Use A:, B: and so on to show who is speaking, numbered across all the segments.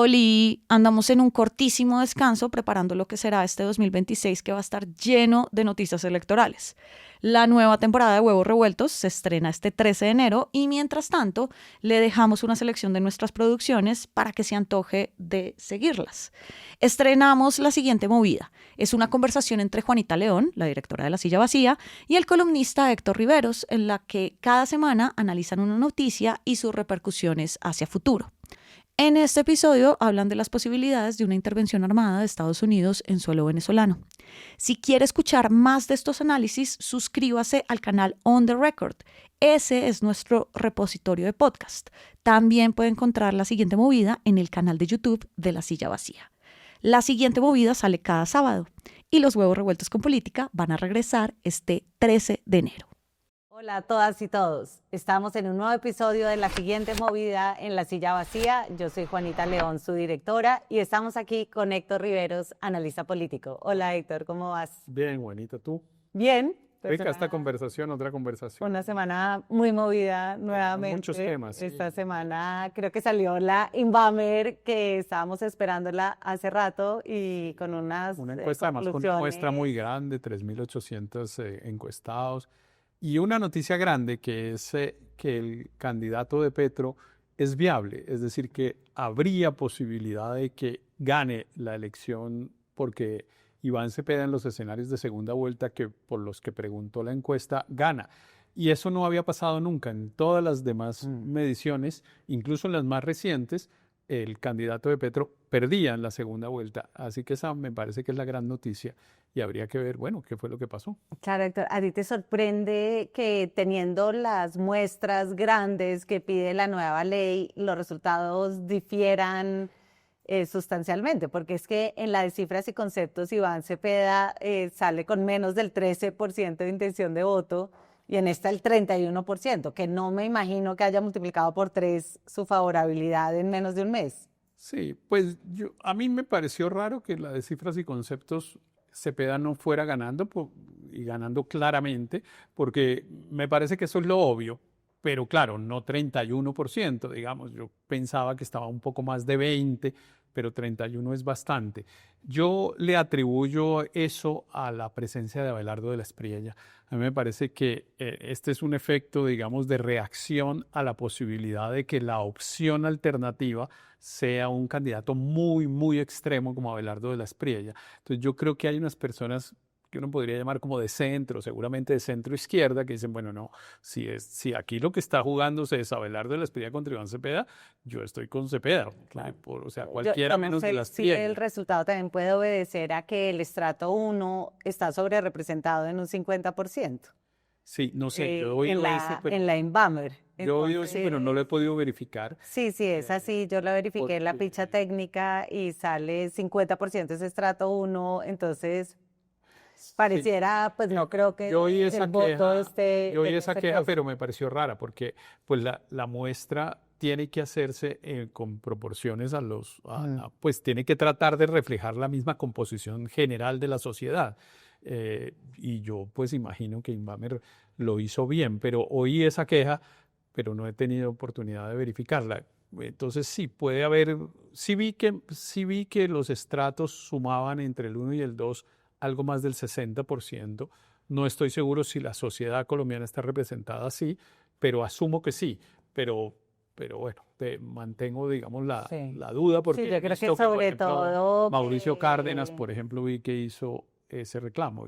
A: Oli, andamos en un cortísimo descanso preparando lo que será este 2026 que va a estar lleno de noticias electorales. La nueva temporada de Huevos Revueltos se estrena este 13 de enero y mientras tanto le dejamos una selección de nuestras producciones para que se antoje de seguirlas. Estrenamos la siguiente movida. Es una conversación entre Juanita León, la directora de La Silla Vacía, y el columnista Héctor Riveros, en la que cada semana analizan una noticia y sus repercusiones hacia futuro. En este episodio hablan de las posibilidades de una intervención armada de Estados Unidos en suelo venezolano. Si quiere escuchar más de estos análisis, suscríbase al canal On The Record. Ese es nuestro repositorio de podcast. También puede encontrar la siguiente movida en el canal de YouTube de La Silla Vacía. La siguiente movida sale cada sábado y los Huevos Revueltos con Política van a regresar este 13 de enero.
B: Hola a todas y todos. Estamos en un nuevo episodio de La Siguiente Movida en La Silla Vacía. Yo soy Juanita León, su directora, y estamos aquí con Héctor Riveros, analista político. Hola Héctor, ¿cómo vas?
C: Bien, Juanita, ¿tú?
B: Bien.
C: Rica esta conversación, otra conversación.
B: Una semana muy movida nuevamente.
C: Muchos temas. Sí.
B: Esta semana creo que salió la Inbamer, que estábamos esperándola hace rato y con unas
C: Una encuesta, además con una muestra muy grande, 3.800 encuestados. Y una noticia grande que es que el candidato de Petro es viable, es decir, que habría posibilidad de que gane la elección porque Iván Cepeda en los escenarios de segunda vuelta que por los que preguntó la encuesta gana. Y eso no había pasado nunca en todas las demás mediciones, incluso en las más recientes, el candidato de Petro perdía en la segunda vuelta. Así que esa me parece que es la gran noticia y habría que ver, bueno, qué fue lo que pasó.
B: Claro, Héctor, ¿a ti te sorprende que teniendo las muestras grandes que pide la nueva ley, los resultados difieran sustancialmente? Porque es que en la de cifras y conceptos Iván Cepeda sale con menos del 13% de intención de voto y en esta el 31%, que no me imagino que haya multiplicado por 3 su favorabilidad en menos de un mes.
C: Sí, pues a mí me pareció raro que la de cifras y conceptos Cepeda no fuera ganando y ganando claramente, porque me parece que eso es lo obvio, pero claro, no 31%, digamos, yo pensaba que estaba un poco más de 20%, pero 31% es bastante. Yo le atribuyo eso a la presencia de Abelardo de la Espriella. A mí me parece que este es un efecto, digamos, de reacción a la posibilidad de que la opción alternativa sea un candidato muy, muy extremo como Abelardo de la Espriella. Entonces yo creo que hay unas personas que uno podría llamar como de centro, seguramente de centro izquierda, que dicen, bueno, no, si aquí lo que está jugándose es Abelardo de la Espriella contra Iván Cepeda, yo estoy con Cepeda, claro. O sea, cualquiera menos de las
B: Sí, el resultado también puede obedecer a que el estrato 1 está sobre representado en un 50%.
C: Sí, no sé, yo hoy
B: en la Inbamer.
C: Yo he oído eso, pero no lo he podido verificar.
B: Sí, es así, yo lo verifiqué en la ficha técnica y sale 50% ese estrato 1, entonces pareciera, sí. Pues no creo que
C: yo oí esa
B: el voto esté...
C: Yo oí esa queja, pero me pareció rara porque pues la muestra tiene que hacerse con proporciones a los... pues tiene que tratar de reflejar la misma composición general de la sociedad. Y yo pues imagino que Inbamer lo hizo bien, pero oí esa queja, pero no he tenido oportunidad de verificarla. Entonces sí, puede haber... Sí vi que los estratos sumaban entre el 1 y el 2 algo más del 60%. No estoy seguro si la sociedad colombiana está representada así, pero asumo que sí. Pero bueno, te mantengo, digamos, la duda porque
B: sí, yo creo que sobre
C: por ejemplo,
B: todo
C: Mauricio Cárdenas, por ejemplo, vi que hizo ese reclamo.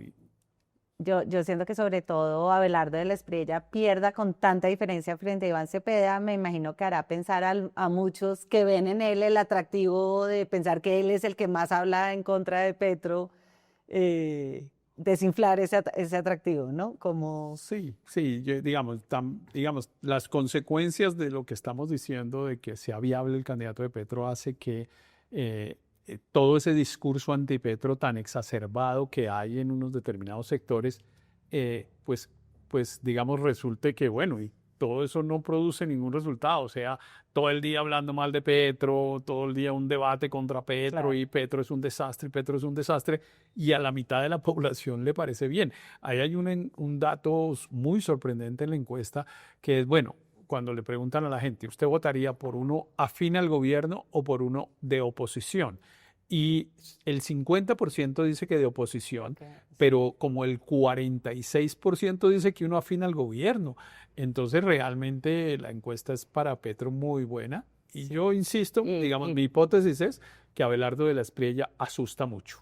B: Yo siento que sobre todo Abelardo de la Espriella pierda con tanta diferencia frente a Iván Cepeda, me imagino que hará pensar a muchos que ven en él el atractivo de pensar que él es el que más habla en contra de Petro, desinflar ese atractivo, ¿no? Como...
C: Sí, digamos, las consecuencias de lo que estamos diciendo de que sea viable el candidato de Petro hace que todo ese discurso antipetro tan exacerbado que hay en unos determinados sectores, pues digamos, resulte que, bueno, y todo eso no produce ningún resultado. O sea, todo el día hablando mal de Petro, todo el día un debate contra Petro, claro. Y Petro es un desastre, Petro es un desastre, y a la mitad de la población le parece bien. Ahí hay un dato muy sorprendente en la encuesta, que es, bueno, cuando le preguntan a la gente, ¿usted votaría por uno afín al gobierno o por uno de oposición? Y el 50% dice que de oposición,
B: Ok.
C: pero como el 46% dice que uno afín al gobierno. Entonces realmente la encuesta es para Petro muy buena. Y
B: Sí.
C: yo insisto, digamos,
B: Y
C: mi hipótesis es que Abelardo de la Espriella asusta mucho.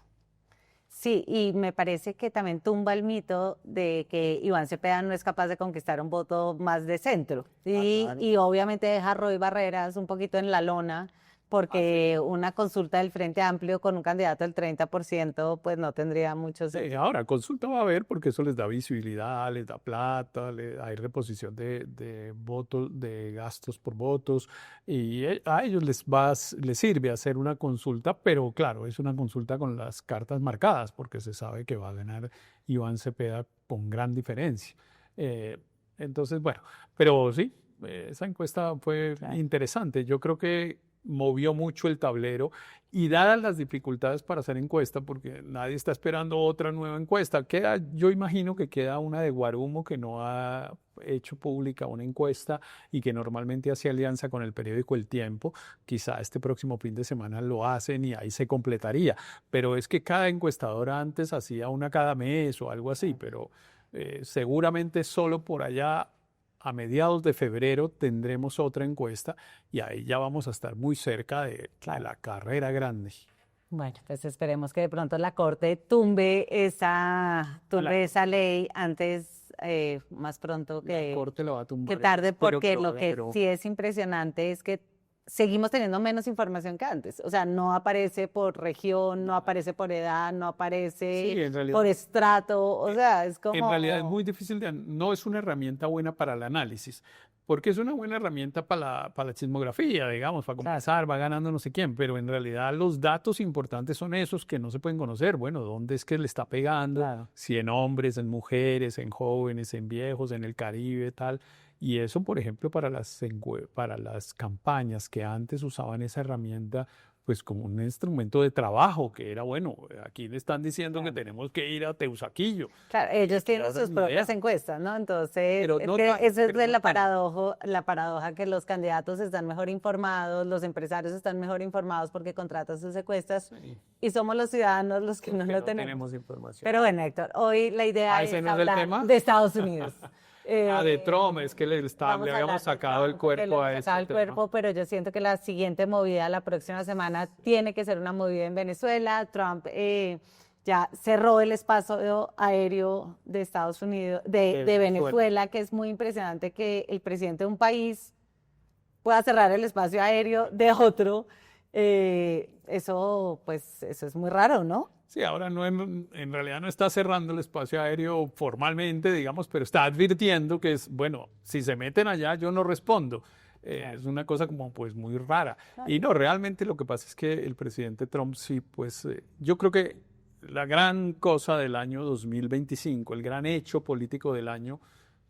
B: sí, y me parece que también tumba el mito de que Iván Cepeda no es capaz de conquistar un voto más de centro.
C: Claro.
B: Y obviamente deja a Roy Barreras un poquito en la lona, porque una consulta del Frente Amplio con un candidato del 30%, pues no tendría mucho sentido.
C: Ahora, consulta va a haber porque eso les da visibilidad, les da plata, hay reposición de votos, de gastos por votos, y a ellos les sirve hacer una consulta, pero claro, es una consulta con las cartas marcadas porque se sabe que va a ganar Iván Cepeda con gran diferencia. Eh, entonces, bueno, pero sí, esa encuesta fue
B: Claro.
C: interesante. Yo creo que movió mucho el tablero. Y dadas las dificultades para hacer encuesta, porque nadie está esperando otra nueva encuesta, yo imagino que queda una de Guarumo que no ha hecho pública una encuesta y que normalmente hace alianza con el periódico El Tiempo. Quizá este próximo fin de semana lo hacen y ahí se completaría. Pero es que cada encuestadora antes hacía una cada mes o algo así, pero seguramente solo por allá a mediados de febrero tendremos otra encuesta y ahí ya vamos a estar muy cerca de la carrera grande.
B: Bueno, pues esperemos que de pronto la Corte tumbe esa ley antes, más pronto
C: La Corte la va a
B: que
C: tumbar.
B: tarde, porque lo que
C: pero
B: sí es impresionante es que seguimos teniendo menos información que antes. O sea, no aparece por región, no aparece por edad, no
C: sí,
B: aparece
C: en realidad,
B: por estrato. O sea, es
C: en realidad es
B: como...
C: muy difícil, no es una herramienta buena para el análisis, porque es una buena herramienta para la chismografía, digamos, para comenzar, va ganando no sé quién, pero en realidad los datos importantes son esos que no se pueden conocer. Bueno, ¿dónde es que le está pegando?
B: Claro.
C: Si en hombres, en mujeres, en jóvenes, en viejos, en el Caribe, tal. Y eso, por ejemplo, para las campañas que antes usaban esa herramienta, pues como un instrumento de trabajo, que era, bueno, aquí le están diciendo que
B: Claro.
C: tenemos que ir a Teusaquillo.
B: Claro, ellos tienen
C: hacen
B: sus
C: una
B: propias
C: idea.
B: encuestas, ¿no? Entonces,
C: Pero
B: es
C: no
B: que
C: tan,
B: esa es
C: pero
B: de
C: no
B: la
C: tan.
B: paradoja que los candidatos están mejor informados, los empresarios están mejor informados porque contratan sus encuestas
C: Sí,
B: y somos los ciudadanos los que no
C: que
B: lo
C: no
B: tenemos.
C: tenemos información.
B: Pero bueno, Héctor, hoy la idea
C: ¿Ese
B: es
C: no es el
B: hablar
C: tema?
B: de Estados Unidos.
C: De Trump, es que
B: Vamos
C: le
B: a
C: habíamos
B: hablar de
C: sacado el
B: Trump, porque le
C: cuerpo a
B: hemos
C: ese
B: sacado el
C: tema.
B: cuerpo, pero yo siento que la siguiente movida, la próxima semana, tiene que ser una movida en Venezuela. Trump ya cerró el espacio aéreo de Estados Unidos, de Venezuela, que es muy impresionante que el presidente de un país pueda cerrar el espacio aéreo de otro. Eso es muy raro, ¿no?
C: Sí, ahora no en realidad no está cerrando el espacio aéreo formalmente, digamos, pero está advirtiendo que es, bueno, si se meten allá, yo no respondo. Es una cosa como pues muy rara. Y no, realmente lo que pasa es que el presidente Trump sí, pues yo creo que la gran cosa del año 2025, el gran hecho político del año,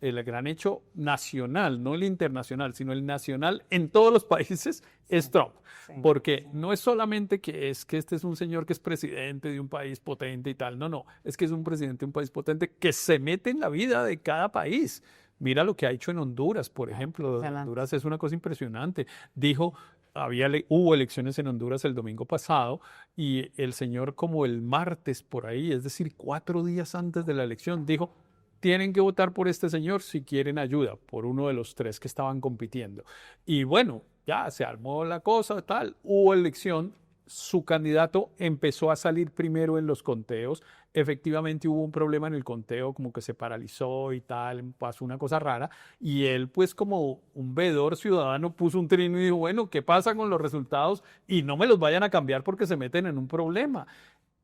C: el gran hecho nacional, no el internacional, sino el nacional en todos los países, es Trump.
B: Sí.
C: Porque no es solamente que este es un señor que es presidente de un país potente y tal, no, es que es un presidente de un país potente que se mete en la vida de cada país. Mira lo que ha hecho en Honduras, por ejemplo. Honduras es una cosa impresionante. Dijo, hubo elecciones en Honduras el domingo pasado y el señor como el martes por ahí, es decir, 4 días antes de la elección, dijo, tienen que votar por este señor si quieren ayuda, por uno de los 3 que estaban compitiendo. Y bueno, ya se armó la cosa, tal, hubo elección, su candidato empezó a salir primero en los conteos, efectivamente hubo un problema en el conteo, como que se paralizó y tal, pasó una cosa rara, y él pues como un veedor ciudadano puso un trino y dijo, bueno, ¿qué pasa con los resultados? Y no me los vayan a cambiar porque se meten en un problema.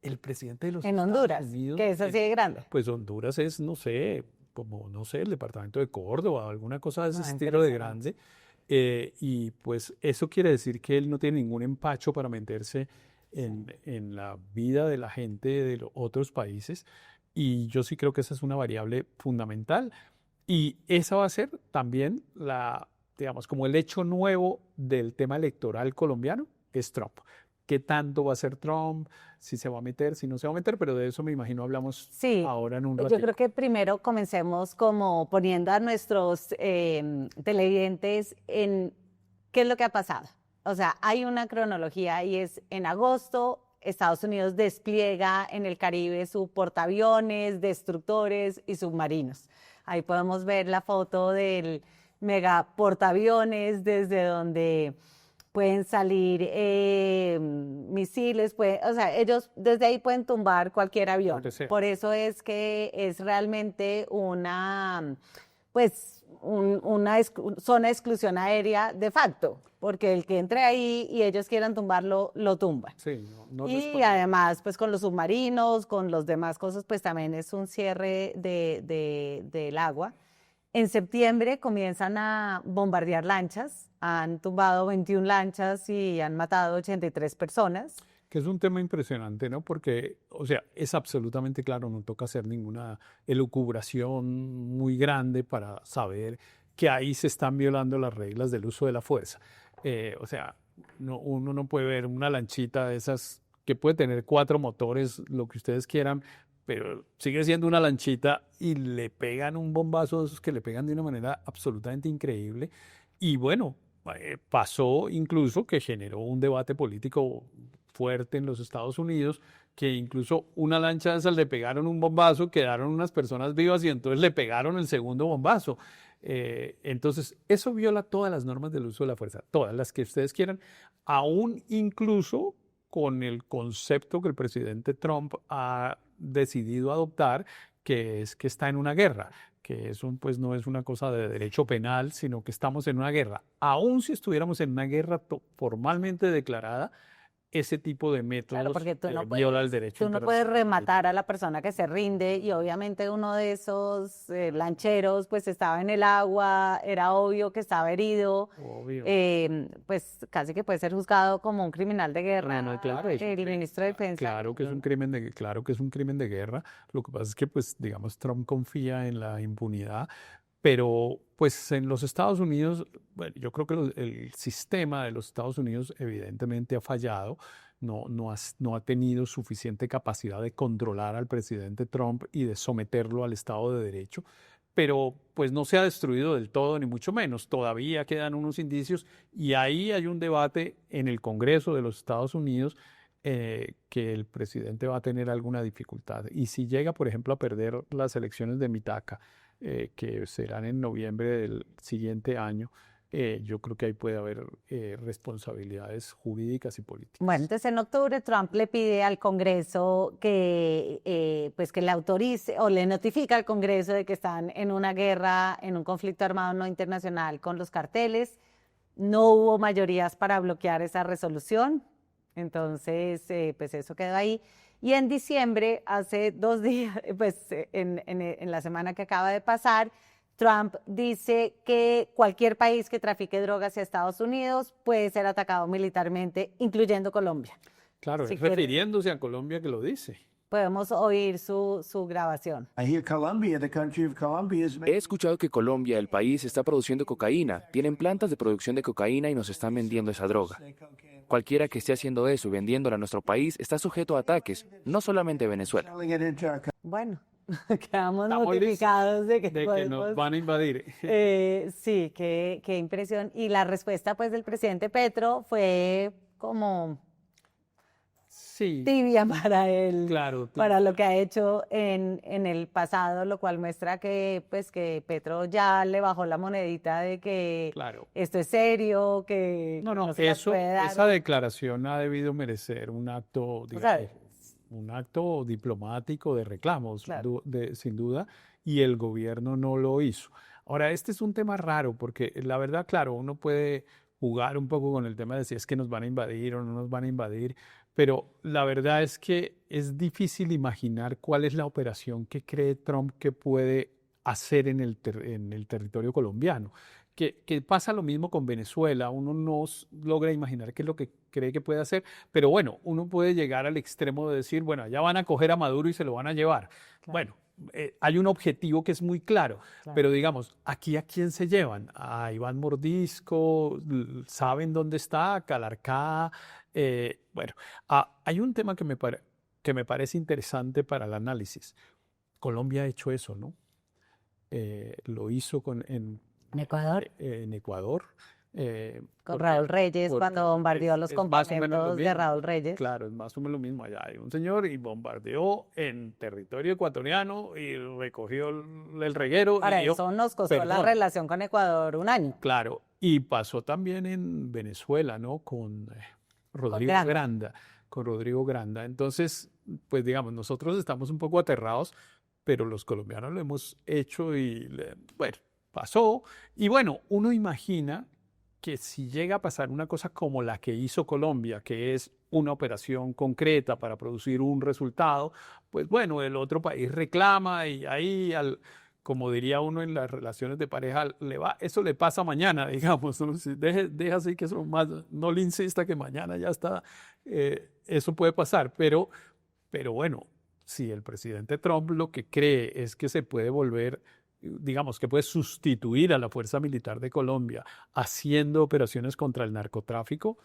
C: El presidente de los
B: En
C: Estados
B: Honduras,
C: Unidos,
B: que es así de grande.
C: pues Honduras es, no sé, como, no sé, el departamento de Córdoba, alguna cosa de ese
B: Ah,
C: estilo de
B: interesante.
C: grande. Y pues eso quiere decir que él no tiene ningún empacho para meterse en la vida de la gente de los otros países. Y yo sí creo que esa es una variable fundamental. Y esa va a ser también digamos, como el hecho nuevo del tema electoral colombiano, es Trump. qué tanto va a ser Trump, si se va a meter, si no se va a meter, pero de eso me imagino hablamos
B: Sí,
C: ahora en un
B: yo
C: ratito.
B: creo que primero comencemos como poniendo a nuestros televidentes en qué es lo que ha pasado. O sea, hay una cronología y es en agosto, Estados Unidos despliega en el Caribe su portaaviones, destructores y submarinos. Ahí podemos ver la foto del mega portaaviones desde donde pueden salir misiles, o sea, ellos desde ahí pueden tumbar cualquier avión.
C: Lo que sea.
B: Por eso es que es realmente una, pues, una zona de exclusión aérea de facto, porque el que entre ahí y ellos quieran tumbarlo, lo tumban.
C: Sí, no
B: Y
C: responde.
B: además, pues con los submarinos, con los demás cosas, pues también es un cierre del agua. En septiembre comienzan a bombardear lanchas, han tumbado 21 lanchas y han matado 83 personas.
C: Que es un tema impresionante, ¿no? Porque, o sea, es absolutamente claro, no toca hacer ninguna elucubración muy grande para saber que ahí se están violando las reglas del uso de la fuerza. O sea, uno no puede ver una lanchita de esas que puede tener 4 motores, lo que ustedes quieran, pero sigue siendo una lanchita y le pegan un bombazo de esos que le pegan de una manera absolutamente increíble. Y bueno, pasó incluso que generó un debate político fuerte en los Estados Unidos, que incluso una lancha de esas le pegaron un bombazo, quedaron unas personas vivas y entonces le pegaron el segundo bombazo. Entonces, eso viola todas las normas del uso de la fuerza, todas las que ustedes quieran, aún incluso con el concepto que el presidente Trump ha decidido adoptar, que es que está en una guerra, que eso pues no es una cosa de derecho penal, sino que estamos en una guerra. Aún si estuviéramos en una guerra formalmente declarada, ese tipo de
B: Claro,
C: métodos
B: porque
C: viola el derecho
B: tú no puedes
C: internacional.
B: rematar a la persona que se rinde y obviamente uno de esos lancheros pues estaba en el agua, era obvio que estaba herido,
C: Obvio.
B: Pues casi que puede ser juzgado como un criminal de guerra.
D: No, claro,
B: El ministro de Defensa.
C: Claro que es un crimen claro que es un crimen de guerra. Lo que pasa es que, pues, digamos, Trump confía en la impunidad, pero, pues, en los Estados Unidos, bueno, yo creo que el sistema de los Estados Unidos evidentemente ha fallado. No ha tenido suficiente capacidad de controlar al presidente Trump y de someterlo al Estado de Derecho. Pero pues no se ha destruido del todo, ni mucho menos. Todavía quedan unos indicios y ahí hay un debate en el Congreso de los Estados Unidos que el presidente va a tener alguna dificultad. Y si llega, por ejemplo, a perder las elecciones de Mitaka, que serán en noviembre del siguiente año, yo creo que ahí puede haber responsabilidades jurídicas y políticas.
B: Bueno, entonces en octubre Trump le pide al Congreso pues que le autorice o le notifica al Congreso de que están en una guerra, en un conflicto armado no internacional con los carteles. No hubo mayorías para bloquear esa resolución, entonces pues eso quedó ahí. Y en diciembre, hace 2 días, pues en la semana que acaba de pasar, Trump dice que cualquier país que trafique drogas hacia Estados Unidos puede ser atacado militarmente, incluyendo Colombia.
C: Claro,
B: Si
C: es
B: quiere-
C: refiriéndose a Colombia que lo dice.
B: Podemos oír su grabación.
E: I hear Colombia, the country of Colombia is
D: He escuchado que Colombia, el país, está produciendo cocaína. Tienen plantas de producción de cocaína y nos están vendiendo esa droga. Cualquiera que esté haciendo eso y vendiéndola a nuestro país está sujeto a ataques, no solamente Venezuela.
E: selling it into our
B: Bueno, quedamos
C: Estamos
B: notificados de que
C: de que
B: podemos...
C: nos van a invadir.
B: Sí, qué impresión. Y la respuesta pues del presidente Petro fue como
C: Sí,
B: tibia para él,
C: claro.
B: para lo que ha hecho en el pasado, lo cual muestra que pues que Petro ya le bajó la monedita de que
C: Claro.
B: esto es serio, que
C: No,
B: se las puede dar.
C: esa declaración ha debido merecer un acto,
B: sea,
C: digamos, un acto diplomático de reclamos,
B: Claro.
C: sin duda, y el gobierno no lo hizo. Ahora, este es un tema raro porque la verdad, claro, uno puede jugar un poco con el tema de si es que nos van a invadir o no nos van a invadir, pero la verdad es que es difícil imaginar cuál es la operación que cree Trump que puede hacer en el territorio colombiano. Que pasa lo mismo con Venezuela, uno no logra imaginar qué es lo que cree que puede hacer, pero bueno, uno puede llegar al extremo de decir, bueno, allá van a coger a Maduro y se lo van a llevar.
B: Claro.
C: Bueno, hay un objetivo que es muy claro,
B: Claro.
C: pero digamos, ¿aquí a quién se llevan? A Iván Mordisco, saben dónde está, Calarcá, Bueno, hay un tema que me parece interesante para el análisis. Colombia ha hecho eso, ¿no? Lo hizo
B: En Ecuador,
C: en Ecuador.
B: con Raúl Reyes,
C: porque
B: cuando bombardeó los
C: es más o menos lo
B: campamentos de
C: mismo.
B: Raúl Reyes.
C: Claro, es más o menos lo mismo. Allá hay un señor y bombardeó en territorio ecuatoriano y recogió el reguero.
B: Para
C: y dijo,
B: eso nos costó la
C: perdón.
B: relación con Ecuador un año.
C: Claro, y pasó también en Venezuela, ¿no? Con Rodrigo
B: Granda.
C: Granda, con Rodrigo Granda. Entonces, pues digamos, nosotros estamos un poco aterrados, pero los colombianos lo hemos hecho y, bueno, pasó. Y bueno, uno imagina que si llega a pasar una cosa como la que hizo Colombia, que es una operación concreta para producir un resultado, pues bueno, el otro país reclama y ahí, como diría uno en las relaciones de pareja, eso le pasa mañana, digamos, ¿no? Si deja así que eso más, no le insista que mañana ya está, eso puede pasar, pero bueno, si el presidente Trump lo que cree es que se puede volver, digamos, que puede sustituir a la Fuerza Militar de Colombia haciendo operaciones contra el narcotráfico,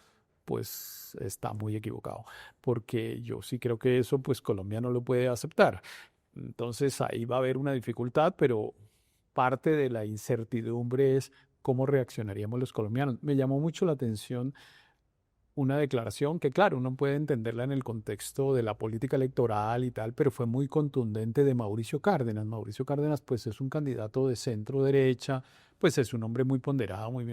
C: pues está muy equivocado, porque yo sí creo que eso, pues Colombia no lo puede aceptar. Entonces ahí va a haber una dificultad, pero parte de la incertidumbre es cómo reaccionaríamos los colombianos. Me llamó mucho la atención una declaración que, claro, uno puede entenderla en el contexto de la política electoral y tal, pero fue muy contundente de Mauricio Cárdenas. Mauricio Cárdenas, pues, es un candidato de centro derecha, pues es un hombre muy ponderado, muy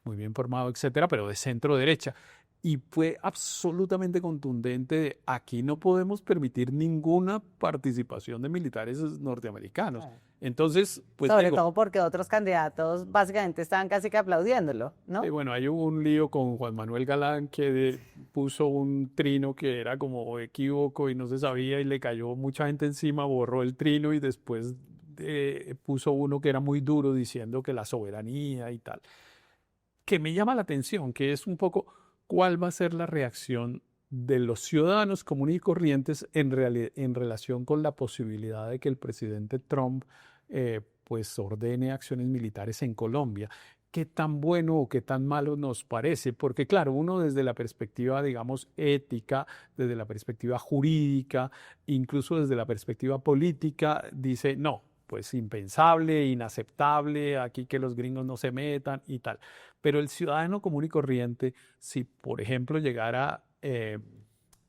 C: bien formado, etcétera, pero de centro derecha. Y fue absolutamente contundente de aquí no podemos permitir ninguna participación de militares norteamericanos. Entonces, pues
B: Sobre todo porque otros candidatos básicamente estaban casi que aplaudiéndolo, ¿no?
C: bueno, hay un lío con Juan Manuel Galán que puso un trino que era como equívoco y no se sabía y le cayó mucha gente encima, borró el trino y después puso uno que era muy duro diciendo que la soberanía y tal. Que me llama la atención, que es un poco cuál va a ser la reacción de los ciudadanos comunes y corrientes en relación con la posibilidad de que el presidente Trump pues ordene acciones militares en Colombia. ¿Qué tan bueno o qué tan malo nos parece? Porque claro, uno desde la perspectiva, digamos, ética, desde la perspectiva jurídica, incluso desde la perspectiva política, dice, no, pues impensable, inaceptable, aquí que los gringos no se metan y tal. Pero el ciudadano común y corriente, si por ejemplo llegara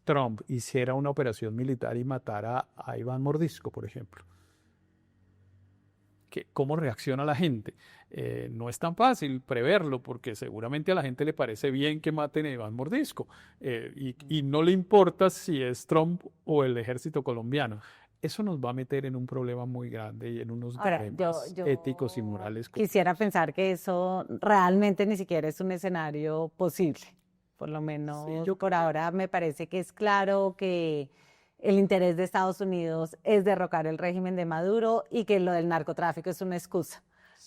C: Trump, hiciera una operación militar y matara a Iván Mordisco, por ejemplo, ¿cómo reacciona la gente? No es tan fácil preverlo porque seguramente a la gente le parece bien que maten a Iván Mordisco y no le importa si es Trump o el ejército colombiano. Eso nos va a meter en un problema muy grande y en unos dilemas éticos y morales.
B: Quisiera pensar que eso realmente ni siquiera es un escenario posible. Por lo menos
C: Sí,
B: por ahora me parece que es claro que el interés de Estados Unidos es derrocar el régimen de Maduro y que lo del narcotráfico es una excusa.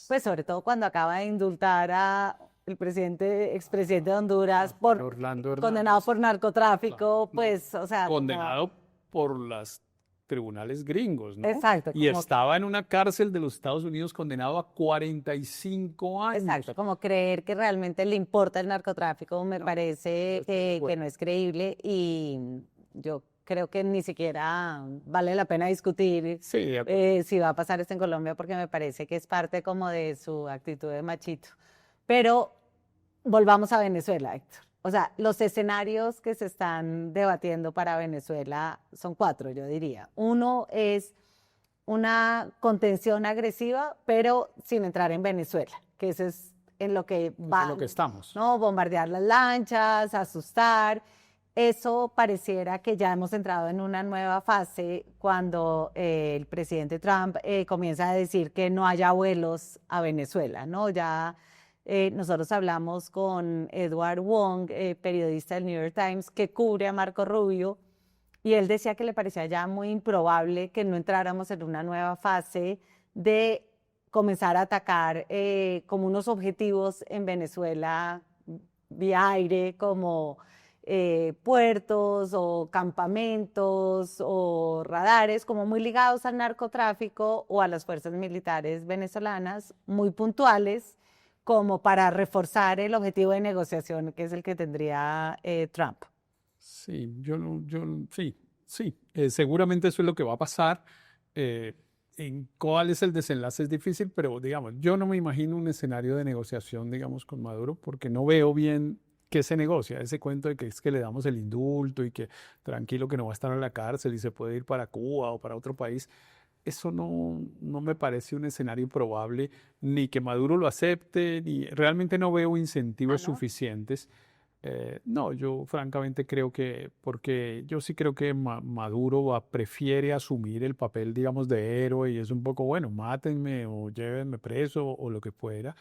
B: Pues sobre todo cuando acaba de indultar a el expresidente de Honduras por
C: Orlando Hernández,
B: condenado por narcotráfico, pues, o sea,
C: condenado por los tribunales gringos, ¿no?
B: Exacto.
C: Y estaba en una cárcel de los Estados Unidos condenado a 45 años.
B: Exacto, como creer que realmente le importa el narcotráfico me parece que no es creíble y yo creo que ni siquiera vale la pena discutir
C: Sí,
B: si va a pasar esto en Colombia porque me parece que es parte como de su actitud de machito. Pero volvamos a Venezuela, Héctor. O sea, los escenarios que se están debatiendo para Venezuela son 4, yo diría. Uno es una contención agresiva, pero sin entrar en Venezuela, que eso es en lo que va.
C: en lo que estamos.
B: ¿No? Bombardear las lanchas, asustar. Eso pareciera que ya hemos entrado en una nueva fase cuando el presidente Trump comienza a decir que no haya vuelos a Venezuela, ¿no? Ya nosotros hablamos con Edward Wong, periodista del New York Times, que cubre a Marco Rubio, y él decía que le parecía ya muy improbable que no entráramos en una nueva fase de comenzar a atacar como unos objetivos en Venezuela vía aire, como puertos o campamentos o radares, como muy ligados al narcotráfico o a las fuerzas militares venezolanas, muy puntuales, como para reforzar el objetivo de negociación que es el que tendría Trump.
C: Sí, sí, seguramente eso es lo que va a pasar. En cuál es el desenlace es difícil, pero digamos, yo no me imagino un escenario de negociación, digamos, con Maduro, porque no veo bien qué se negocia. Ese cuento de que es que le damos el indulto y que tranquilo que no va a estar en la cárcel y se puede ir para Cuba o para otro país, eso no me parece un escenario probable, ni que Maduro lo acepte, ni realmente no veo incentivos
B: ¿no?
C: suficientes. No, yo francamente creo que, porque yo sí creo que Maduro prefiere asumir el papel, digamos, de héroe y es un poco, bueno, mátenme o llévenme preso o lo que fuera,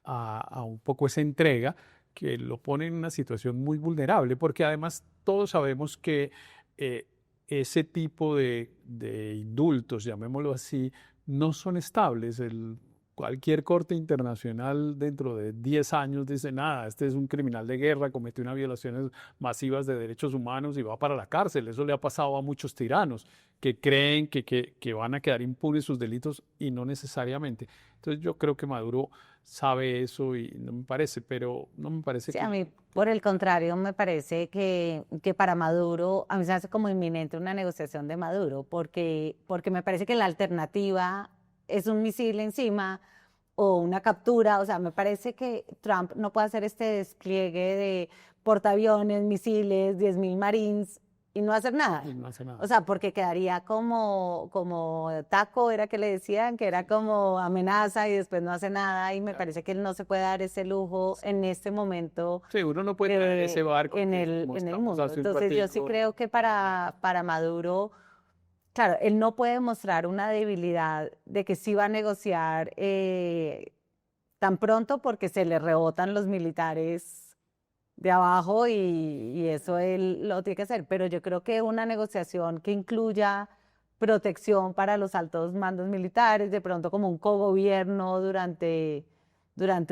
C: a un poco esa entrega que lo pone en una situación muy vulnerable, porque además todos sabemos que eh, ese tipo de indultos, llamémoslo así, no son estables. Cualquier corte internacional dentro de 10 años dice, nada, este es un criminal de guerra, cometió unas violaciones masivas de derechos humanos y va para la cárcel. Eso le ha pasado a muchos tiranos que creen que van a quedar impunes sus delitos y no necesariamente. Entonces yo creo que Maduro sabe eso y no me parece, pero no me parece
B: Sí,
C: que...
B: a mí, por el contrario, me parece que para Maduro, a mí se hace como inminente una negociación de Maduro, porque me parece que la alternativa es un misil encima o una captura. O sea, me parece que Trump no puede hacer este despliegue de portaaviones, misiles, 10.000 Marines y no hacer nada.
C: Y no hace nada.
B: O sea, porque quedaría como taco, era que le decían, que era como amenaza y después no hace nada. Y me parece que él no se puede dar ese lujo en este momento
C: Sí, uno no puede traer ese barco
B: en
C: que, como
B: en el
C: estamos
B: mundo.
C: hace un
B: Entonces yo sí
C: ratico.
B: creo que para Maduro, claro, él no puede mostrar una debilidad de que sí va a negociar tan pronto porque se le rebotan los militares de abajo y eso él lo tiene que hacer. Pero yo creo que una negociación que incluya protección para los altos mandos militares, de pronto como un cogobierno durante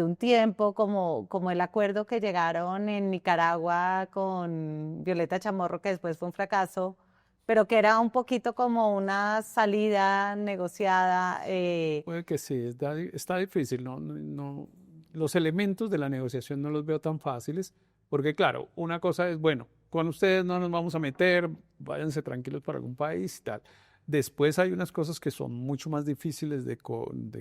B: un tiempo, como el acuerdo que llegaron en Nicaragua con Violeta Chamorro, que después fue un fracaso, pero que era un poquito como una salida negociada.
C: Puede que sí, está difícil, los elementos de la negociación no los veo tan fáciles, porque claro, una cosa es, bueno, con ustedes no nos vamos a meter, váyanse tranquilos para algún país y tal. Después hay unas cosas que son mucho más difíciles de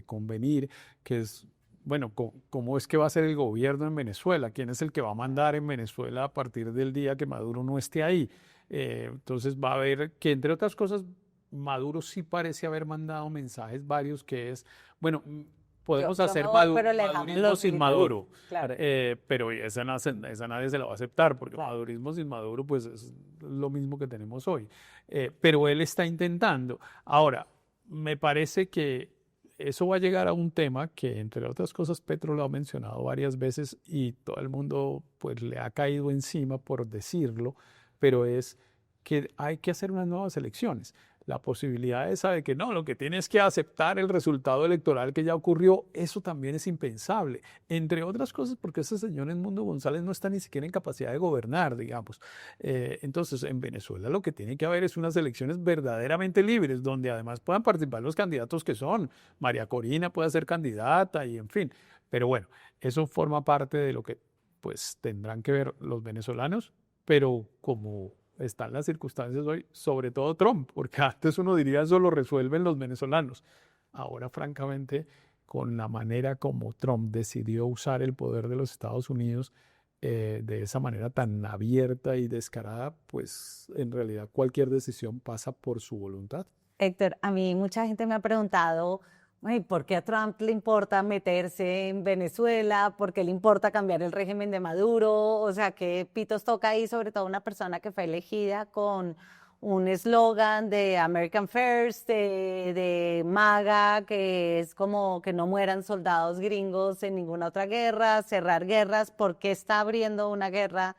C: convenir, que es, bueno, ¿cómo es que va a ser el gobierno en Venezuela? ¿Quién es el que va a mandar en Venezuela a partir del día que Maduro no esté ahí? Entonces va a haber que, entre otras cosas, Maduro sí parece haber mandado mensajes varios que es, bueno, podemos
B: Yo
C: hacer
B: me voy, pero le dejamos
C: madurismo
B: los
C: sin
B: militares.
C: Maduro,
B: Claro.
C: pero esa nadie se la va a aceptar, porque
B: Claro.
C: madurismo sin Maduro pues es lo mismo que tenemos hoy. Pero él está intentando. Ahora, me parece que eso va a llegar a un tema que, entre otras cosas, Petro lo ha mencionado varias veces y todo el mundo pues le ha caído encima por decirlo, pero es que hay que hacer unas nuevas elecciones. La posibilidad esa de que no, lo que tienes que aceptar el resultado electoral que ya ocurrió, eso también es impensable. Entre otras cosas porque ese señor Edmundo González no está ni siquiera en capacidad de gobernar, digamos. Entonces, en Venezuela lo que tiene que haber es unas elecciones verdaderamente libres, donde además puedan participar los candidatos que son. María Corina puede ser candidata y en fin. Pero bueno, eso forma parte de lo que pues tendrán que ver los venezolanos, pero como están las circunstancias hoy, sobre todo Trump, porque antes uno diría eso lo resuelven los venezolanos. Ahora, francamente, con la manera como Trump decidió usar el poder de los Estados Unidos de esa manera tan abierta y descarada, pues en realidad cualquier decisión pasa por su voluntad.
B: Héctor, a mí mucha gente me ha preguntado, "Ay, ¿por qué a Trump le importa meterse en Venezuela? ¿Por qué le importa cambiar el régimen de Maduro? O sea, ¿qué pitos toca ahí? Sobre todo una persona que fue elegida con un eslogan de American First, de MAGA, que es como que no mueran soldados gringos en ninguna otra guerra, cerrar guerras. ¿Por qué está abriendo una guerra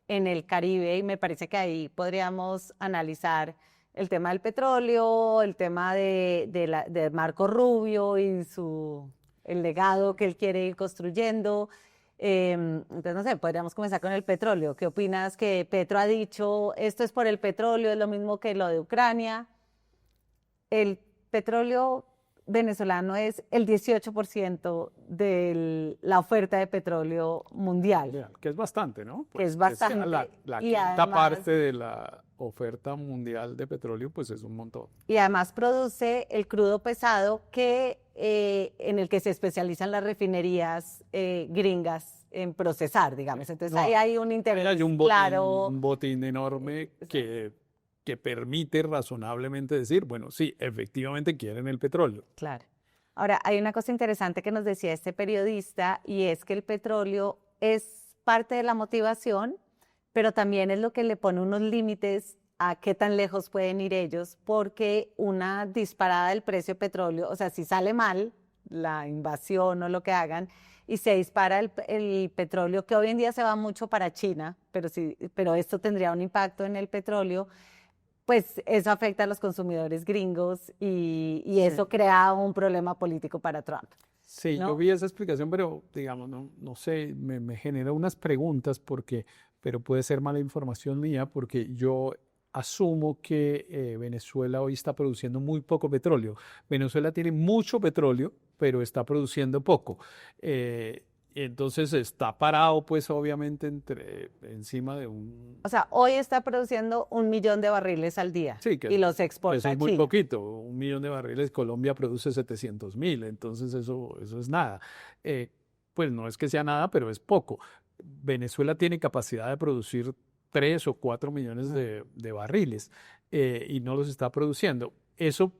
B: en el Caribe? Y me parece que ahí podríamos analizar el tema del petróleo, el tema de Marco Rubio y el legado que él quiere ir construyendo. Entonces, no sé, podríamos comenzar con el petróleo. ¿Qué opinas que Petro ha dicho, esto es por el petróleo, es lo mismo que lo de Ucrania? El petróleo venezolano es el 18% de la oferta de petróleo mundial,
C: Que es bastante, ¿no?
B: que es
C: Pues,
B: bastante.
C: la
B: Y
C: quinta
B: además,
C: parte de la oferta mundial de petróleo, pues es un montón.
B: y además produce el crudo pesado en el que se especializan las refinerías gringas en procesar, digamos. Entonces
C: No,
B: ahí hay un interés
C: Hay un
B: claro.
C: botín enorme que permite razonablemente decir, bueno, sí, efectivamente quieren el petróleo.
B: Claro. Ahora, hay una cosa interesante que nos decía este periodista y es que el petróleo es parte de la motivación, pero también es lo que le pone unos límites a qué tan lejos pueden ir ellos, porque una disparada del precio de petróleo, o sea, si sale mal la invasión o lo que hagan, y se dispara el petróleo, que hoy en día se va mucho para China, pero esto tendría un impacto en el petróleo, pues eso afecta a los consumidores gringos y eso crea un problema político para Trump.
C: Sí,
B: ¿No?
C: yo vi esa explicación, pero digamos, no sé, me generó unas preguntas pero puede ser mala información mía, porque yo asumo que Venezuela hoy está produciendo muy poco petróleo. Venezuela tiene mucho petróleo, pero está produciendo poco. Entonces está parado, pues obviamente, encima de un...
B: O sea, hoy está produciendo 1 millón de barriles al día
C: Sí,
B: y los
C: eso
B: exporta a
C: es muy
B: China.
C: poquito. 1 millón de barriles, Colombia produce 700.000, entonces eso es nada. Pues no es que sea nada, pero es poco. Venezuela tiene capacidad de producir 3 o 4 millones de barriles y no los está produciendo. Eso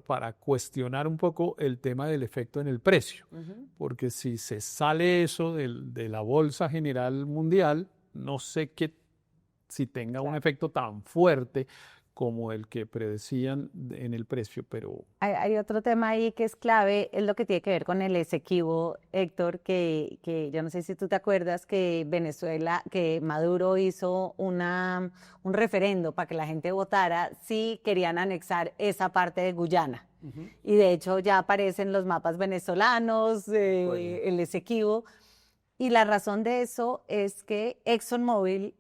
C: para cuestionar un poco el tema del efecto en el precio, porque si se sale eso de la bolsa general mundial, no sé si tenga un efecto tan fuerte como el que predecían en el precio, pero
B: Hay otro tema ahí que es clave, es lo que tiene que ver con el Esequibo, Héctor, que yo no sé si tú te acuerdas que que Maduro hizo un referendo para que la gente votara si querían anexar esa parte de Guyana. Y de hecho ya aparecen los mapas venezolanos, el Esequibo. Y la razón de eso es que ExxonMobil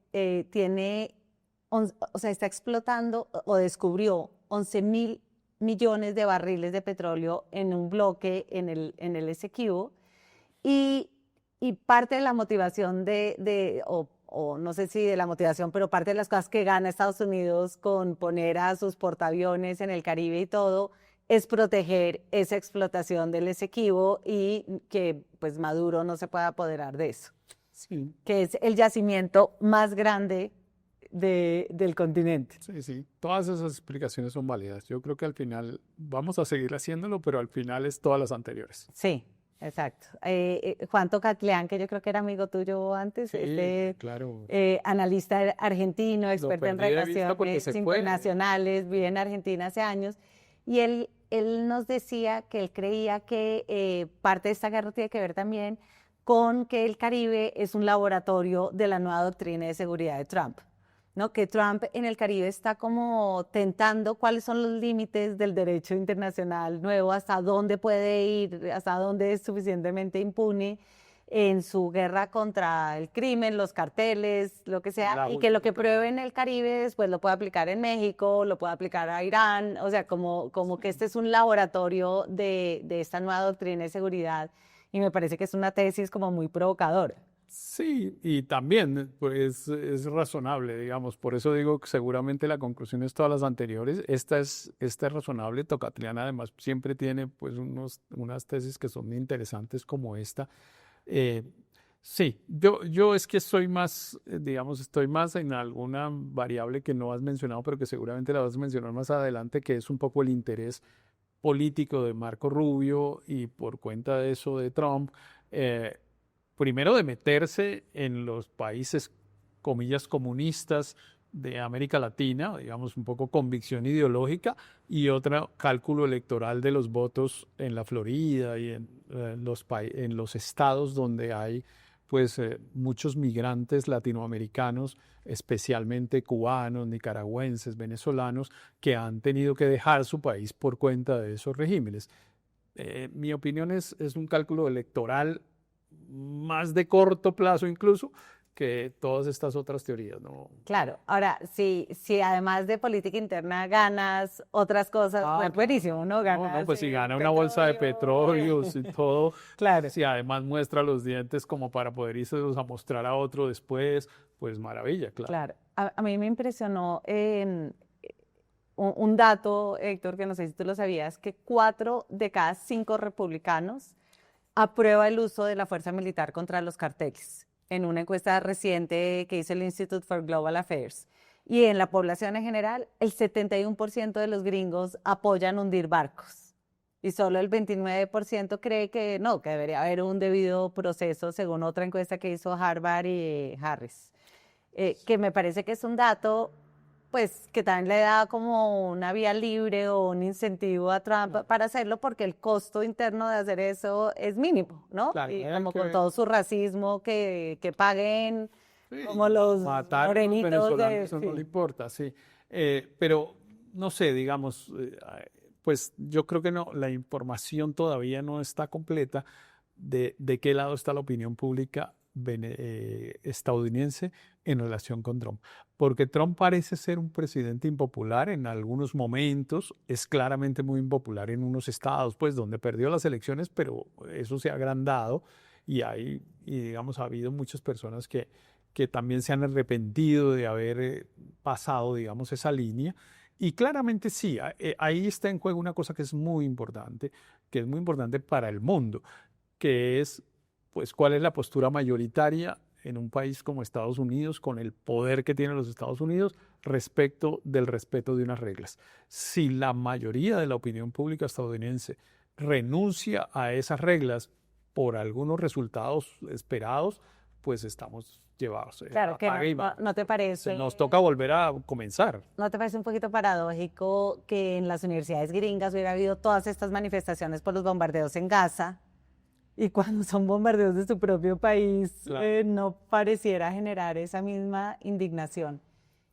B: está explotando o descubrió 11.000 millones de barriles de petróleo en un bloque en el Esequibo y parte de la motivación o no sé si de la motivación, pero parte de las cosas que gana Estados Unidos con poner a sus portaaviones en el Caribe y todo, es proteger esa explotación del Esequibo y que pues Maduro no se pueda apoderar de eso,
C: sí.
B: que es el yacimiento más grande del continente.
C: Sí, todas esas explicaciones son válidas. Yo creo que al final vamos a seguir haciéndolo, pero al final es todas las anteriores.
B: Sí, exacto. Juan Tocatlián, que yo creo que era amigo tuyo antes,
C: Sí, claro.
B: analista argentino, experto en
C: perdí de vista porque
B: relaciones
C: se fue.
B: internacionales, vive en Argentina hace años, y él nos decía que él creía que parte de esta guerra tiene que ver también con que el Caribe es un laboratorio de la nueva doctrina de seguridad de Trump. ¿No? Que Trump en el Caribe está como tentando cuáles son los límites del derecho internacional nuevo, hasta dónde puede ir, hasta dónde es suficientemente impune en su guerra contra el crimen, los carteles, lo que sea, y que lo que pruebe en el Caribe después lo puede aplicar en México, lo puede aplicar a Irán, o sea, como que este es un laboratorio de esta nueva doctrina de seguridad, y me parece que es una tesis como muy provocadora.
C: Sí, y también pues, es razonable, digamos, por eso digo que seguramente la conclusión es todas las anteriores. Esta es razonable. Tocatlián además siempre tiene pues unas tesis que son interesantes como esta. Sí, yo es que soy más, digamos, estoy más en alguna variable que no has mencionado, pero que seguramente la vas a mencionar más adelante, que es un poco el interés político de Marco Rubio y por cuenta de eso de Trump. Primero de meterse en los países, comillas, comunistas de América Latina, digamos, un poco convicción ideológica, y otro cálculo electoral de los votos en la Florida y en los estados donde hay pues muchos migrantes latinoamericanos, especialmente cubanos, nicaragüenses, venezolanos, que han tenido que dejar su país por cuenta de esos regímenes. Mi opinión es un cálculo electoral más de corto plazo incluso, que todas estas otras teorías, ¿no?
B: Claro, ahora, si además de política interna ganas otras cosas, pues buenísimo, ¿no?
C: No, pues si gana una bolsa de petróleo y todo,
B: Claro.
C: si además muestra los dientes como para poder irse a mostrar a otro después, pues maravilla, claro.
B: Claro, a mí me impresionó un dato, Héctor, que no sé si tú lo sabías, que 4 de cada 5 republicanos aprueba el uso de la fuerza militar contra los carteles, en una encuesta reciente que hizo el Institute for Global Affairs. Y en la población en general, el 71% de los gringos apoyan hundir barcos. Y solo el 29% cree que no, que debería haber un debido proceso, según otra encuesta que hizo Harvard y Harris. Que me parece que es un dato, pues, que también le da como una vía libre o un incentivo a Trump para hacerlo, porque el costo interno de hacer eso es mínimo, ¿no?
C: Claro,
B: Y
C: hay
B: como
C: que
B: con
C: ver.
B: todo su racismo, que paguen
C: Sí,
B: como los
C: matar a los
B: morenitos
C: venezolanos,
B: de...
C: eso no
B: sí.
C: le importa, sí. Pero no sé, digamos, pues yo creo que no, la información todavía no está completa de qué lado está la opinión pública estadounidense en relación con Trump. Porque Trump parece ser un presidente impopular en algunos momentos, es claramente muy impopular en unos estados, pues donde perdió las elecciones, pero eso se ha agrandado y digamos, ha habido muchas personas que también se han arrepentido de haber pasado, digamos, esa línea. Y claramente sí, ahí está en juego una cosa que es muy importante para el mundo, que es, pues, cuál es la postura mayoritaria en un país como Estados Unidos, con el poder que tienen los Estados Unidos, respecto del respeto de unas reglas. Si la mayoría de la opinión pública estadounidense renuncia a esas reglas por algunos resultados esperados, pues estamos llevados.
B: Claro, que
C: Apague y
B: no
C: vámonos.
B: te parece...
C: Nos toca volver a comenzar.
B: ¿No te parece un poquito paradójico que en las universidades gringas hubiera habido todas estas manifestaciones por los bombardeos en Gaza y cuando son bombardeos de su propio país
C: Claro.
B: no pareciera generar esa misma indignación?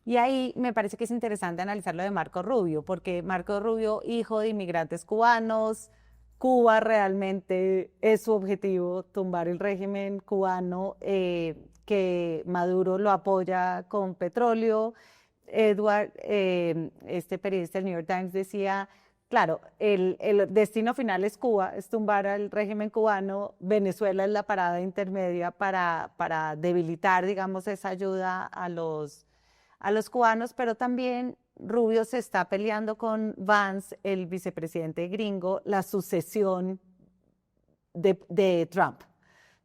B: Y ahí me parece que es interesante analizar lo de Marco Rubio, porque Marco Rubio, hijo de inmigrantes cubanos, Cuba realmente es su objetivo, tumbar el régimen cubano, que Maduro lo apoya con petróleo. Edward, este periodista del New York Times, decía, claro, el destino final es Cuba, es tumbar al régimen cubano, Venezuela es la parada intermedia para debilitar, digamos, esa ayuda a los cubanos, pero también Rubio se está peleando con Vance, el vicepresidente gringo, la sucesión de Trump,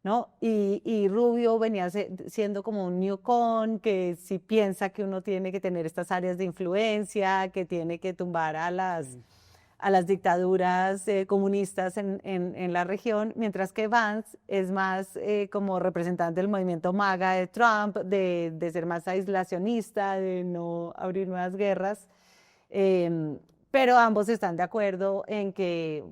B: ¿no? Y Rubio venía siendo como un newcon, que sí piensa que uno tiene que tener estas áreas de influencia, que tiene que tumbar a las dictaduras comunistas en la región, mientras que Vance es más como representante del movimiento MAGA de Trump, de ser más aislacionista, de no abrir nuevas guerras. Pero ambos están de acuerdo en que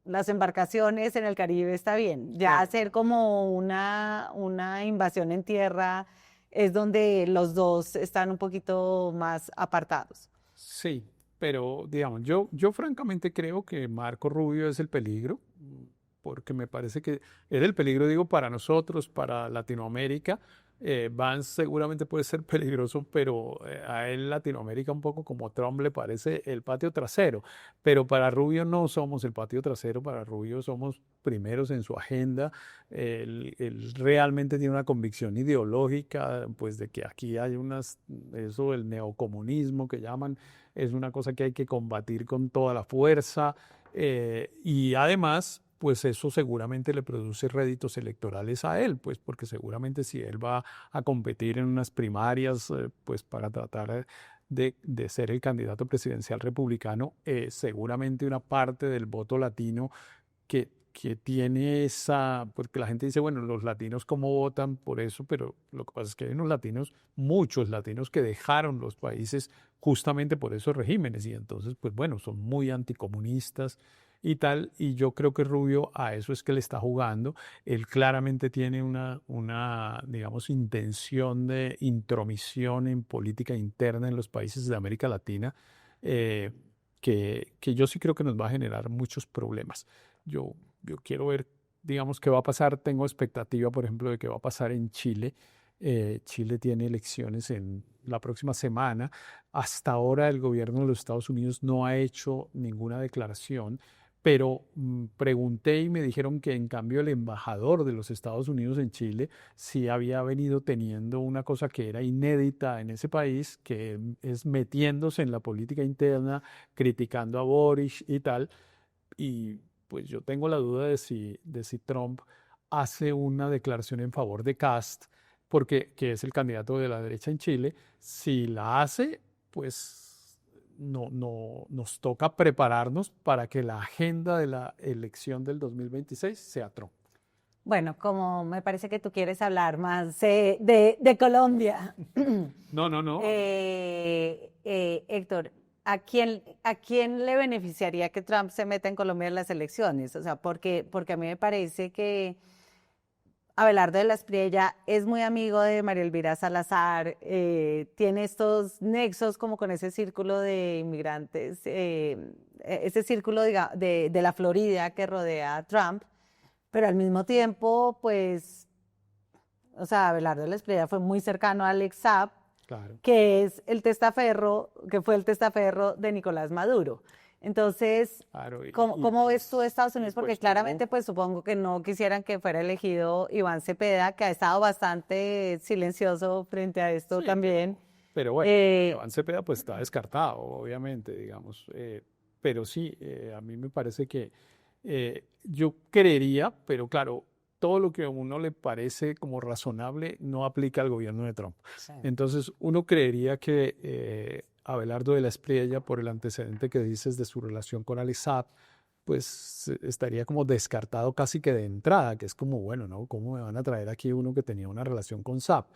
B: las embarcaciones en el Caribe está bien. Ya
C: Claro.
B: hacer como una invasión en tierra es donde los dos están un poquito más apartados.
C: Sí, pero digamos, yo francamente creo que Marco Rubio es el peligro, porque me parece que es el peligro, digo, para nosotros, para Latinoamérica. Vance seguramente puede ser peligroso, pero a él Latinoamérica un poco como Trump le parece el patio trasero. Pero para Rubio no somos el patio trasero, para Rubio somos primeros en su agenda. Él realmente tiene una convicción ideológica, pues de que aquí hay eso, el neocomunismo que llaman, es una cosa que hay que combatir con toda la fuerza. Y además, pues eso seguramente le produce réditos electorales a él, pues porque seguramente si él va a competir en unas primarias, pues para tratar de ser el candidato presidencial republicano, seguramente una parte del voto latino que tiene esa, porque la gente dice, bueno, los latinos cómo votan por eso, pero lo que pasa es que hay unos latinos, muchos latinos que dejaron los países justamente por esos regímenes y entonces, pues bueno, son muy anticomunistas y tal, y yo creo que Rubio a eso es que le está jugando. Él claramente tiene digamos, intención de intromisión en política interna en los países de América Latina, que yo sí creo que nos va a generar muchos problemas. Yo quiero ver, digamos, qué va a pasar. Tengo expectativa, por ejemplo, de qué va a pasar en Chile, Chile tiene elecciones en la próxima semana. Hasta ahora el gobierno de los Estados Unidos no ha hecho ninguna declaración, pero pregunté y me dijeron que en cambio el embajador de los Estados Unidos en Chile sí había venido teniendo una cosa que era inédita en ese país, que es metiéndose en la política interna, criticando a Boris y tal. Y pues yo tengo la duda de si Trump hace una declaración en favor de Kast, porque que es el candidato de la derecha en Chile. Si la hace, pues nos toca prepararnos para que la agenda de la elección del 2026 sea Trump.
B: Bueno, como me parece que tú quieres hablar más de Colombia.
C: No.
B: Héctor, ¿a quién le beneficiaría que Trump se meta en Colombia en las elecciones? O sea, porque a mí me parece que Abelardo de la Espriella es muy amigo de María Elvira Salazar, tiene estos nexos como con ese círculo de inmigrantes, ese círculo de la Florida que rodea a Trump, pero al mismo tiempo, pues, o sea, Abelardo de la Espriella fue muy cercano a Alex Saab,
C: Claro.
B: que fue el testaferro de Nicolás Maduro. Entonces,
C: Claro,
B: ¿cómo ves tú Estados Unidos? Porque
C: pues
B: claramente, pues supongo que no quisieran que fuera elegido Iván Cepeda, que ha estado bastante silencioso frente a esto
C: Sí,
B: también.
C: pero bueno,
B: Eh,
C: Iván Cepeda pues está descartado, obviamente, digamos. Pero sí, a mí me parece que yo creería, pero claro, todo lo que a uno le parece como razonable no aplica al gobierno de Trump. Entonces, uno creería que Abelardo de la Espriella, por el antecedente que dices de su relación con Alex Saab, pues estaría como descartado casi que de entrada, que es como, bueno, ¿no? ¿Cómo me van a traer aquí uno que tenía una relación con Saab?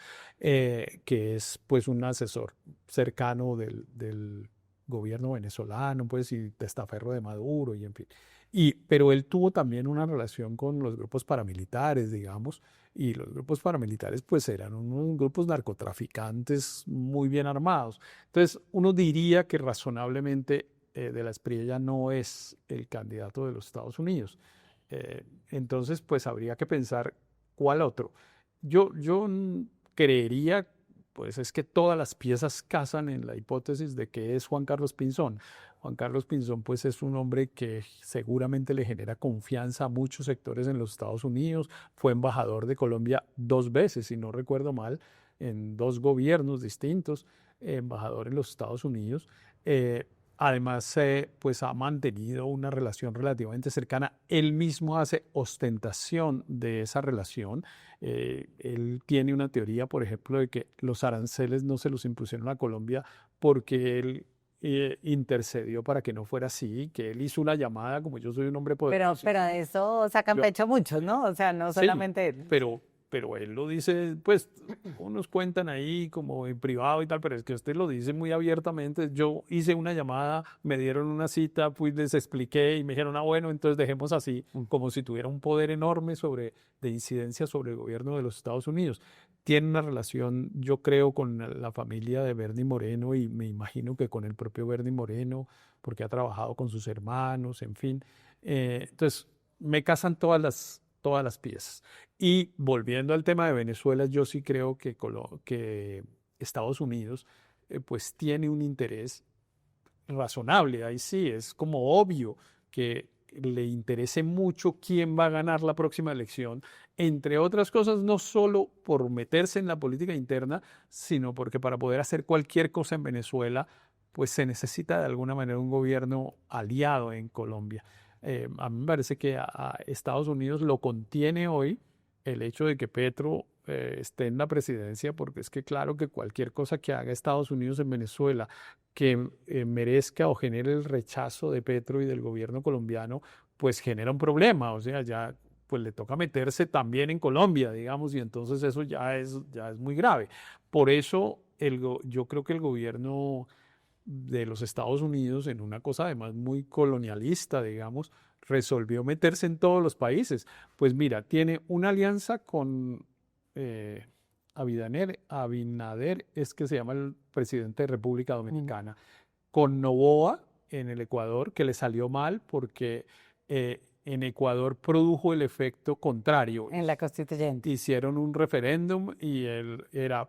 C: Que es pues un asesor cercano del gobierno venezolano, pues, y testaferro de Maduro, y en fin. Pero él tuvo también una relación con los grupos paramilitares, digamos, y los grupos paramilitares pues eran unos grupos narcotraficantes muy bien armados. Entonces, uno diría que razonablemente de la Espriella no es el candidato de los Estados Unidos. Entonces, pues habría que pensar cuál otro. Yo creería, pues es que todas las piezas casan en la hipótesis de que es Juan Carlos Pinzón. Juan Carlos Pinzón, pues es un hombre que seguramente le genera confianza a muchos sectores en los Estados Unidos. Fue embajador de Colombia 2 veces, si no recuerdo mal, en 2 gobiernos distintos, embajador en los Estados Unidos. Además, pues ha mantenido una relación relativamente cercana. Él mismo hace ostentación de esa relación. Él tiene una teoría, por ejemplo, de que los aranceles no se los impusieron a Colombia porque él intercedió para que no fuera así, que él hizo una llamada, como yo soy un hombre poderoso.
B: pero de eso sacan
C: Yo-
B: pecho muchos, ¿no? O sea, no
C: Sí,
B: solamente él.
C: pero él lo dice, pues unos cuentan ahí como en privado y tal, pero es que usted lo dice muy abiertamente. Yo hice una llamada, me dieron una cita, pues les expliqué y me dijeron, ah, bueno, entonces dejemos así, como si tuviera un poder enorme de incidencia sobre el gobierno de los Estados Unidos. Tiene una relación, yo creo, con la familia de Bernie Moreno y me imagino que con el propio Bernie Moreno, porque ha trabajado con sus hermanos, en fin. Entonces, me casan todas las piezas. Y volviendo al tema de Venezuela, yo sí creo que Estados Unidos pues tiene un interés razonable. Ahí sí, es como obvio que le interese mucho quién va a ganar la próxima elección, entre otras cosas, no solo por meterse en la política interna, sino porque para poder hacer cualquier cosa en Venezuela, pues se necesita de alguna manera un gobierno aliado en Colombia. A mí me parece que a Estados Unidos lo contiene hoy el hecho de que Petro esté en la presidencia, porque es que claro que cualquier cosa que haga Estados Unidos en Venezuela que merezca o genere el rechazo de Petro y del gobierno colombiano, pues genera un problema, o sea, ya pues le toca meterse también en Colombia, digamos, y entonces eso ya es muy grave. Por eso yo creo que el gobierno de los Estados Unidos, en una cosa además muy colonialista, digamos, resolvió meterse en todos los países. Pues mira, tiene una alianza con Abinader es que se llama el presidente de República Dominicana, con Noboa en el Ecuador, que le salió mal porque en Ecuador produjo el efecto contrario.
B: En la constituyente.
C: Hicieron un referéndum y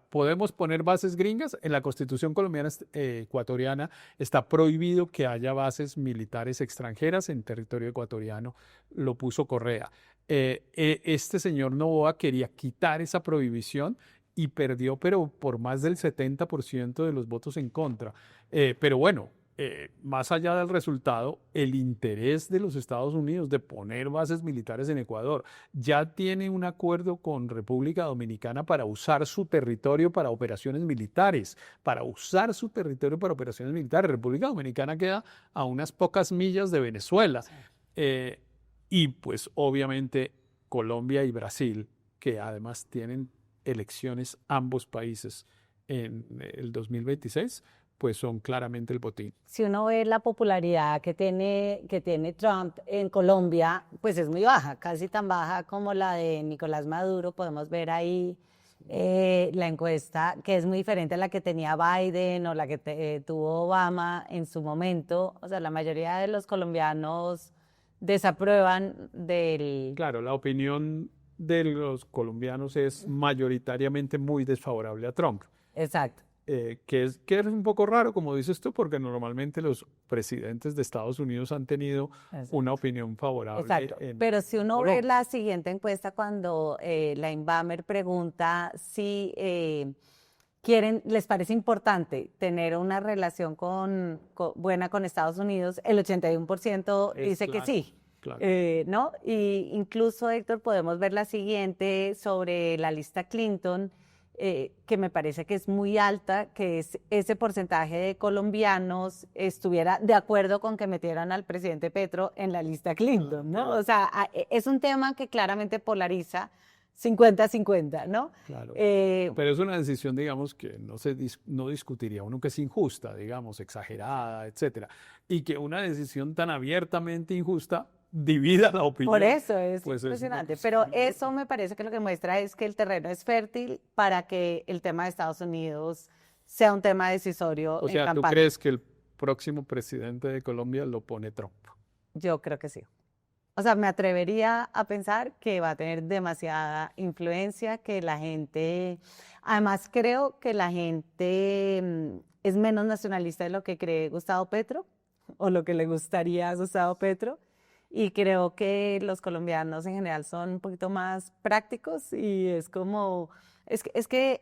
C: ¿podemos poner bases gringas? En la Constitución colombiana ecuatoriana está prohibido que haya bases militares extranjeras en territorio ecuatoriano, lo puso Correa. Este señor Noboa quería quitar esa prohibición y perdió, pero por más del 70% de los votos en contra. Pero bueno, más allá del resultado, el interés de los Estados Unidos de poner bases militares en Ecuador ya tiene un acuerdo con República Dominicana para usar su territorio para operaciones militares, República Dominicana queda a unas pocas millas de Venezuela. Y pues obviamente Colombia y Brasil, que además tienen elecciones ambos países en el 2026, pues son claramente el botín.
B: Si uno ve la popularidad que tiene Trump en Colombia, pues es muy baja, casi tan baja como la de Nicolás Maduro. Podemos ver ahí la encuesta, que es muy diferente a la que tenía Biden o la que tuvo Obama en su momento. O sea, la mayoría de los colombianos desaprueban del...
C: Claro, la opinión de los colombianos es mayoritariamente muy desfavorable a Trump.
B: Exacto.
C: Que es un poco raro, como dices tú, porque normalmente los presidentes de Estados Unidos han tenido una opinión favorable.
B: Exacto. Pero si uno ve la siguiente encuesta, cuando la Inbamer pregunta si les parece importante tener una relación buena con Estados Unidos, el 81% dice que sí.
C: Claro.
B: ¿No? Y incluso, Héctor, podemos ver la siguiente sobre la lista Clinton, que me parece que es muy alta, que es ese porcentaje de colombianos estuviera de acuerdo con que metieran al presidente Petro en la lista Clinton, ¿no? O sea, es un tema que claramente polariza 50-50, ¿no?
C: Claro. Pero es una decisión, digamos, que no discutiría uno, que es injusta, digamos, exagerada, etcétera. Y que una decisión tan abiertamente injusta divida la opinión.
B: Por eso es
C: pues
B: impresionante. Pero eso me parece que lo que muestra es que el terreno es fértil para que el tema de Estados Unidos sea un tema decisorio
C: en campaña. O sea, ¿tú crees que el próximo presidente de Colombia lo pone Trump?
B: Yo creo que sí. O sea, me atrevería a pensar que va a tener demasiada influencia, que la gente... Además, creo que la gente es menos nacionalista de lo que cree Gustavo Petro, o lo que le gustaría a Gustavo Petro. Y creo que los colombianos en general son un poquito más prácticos y es como, es que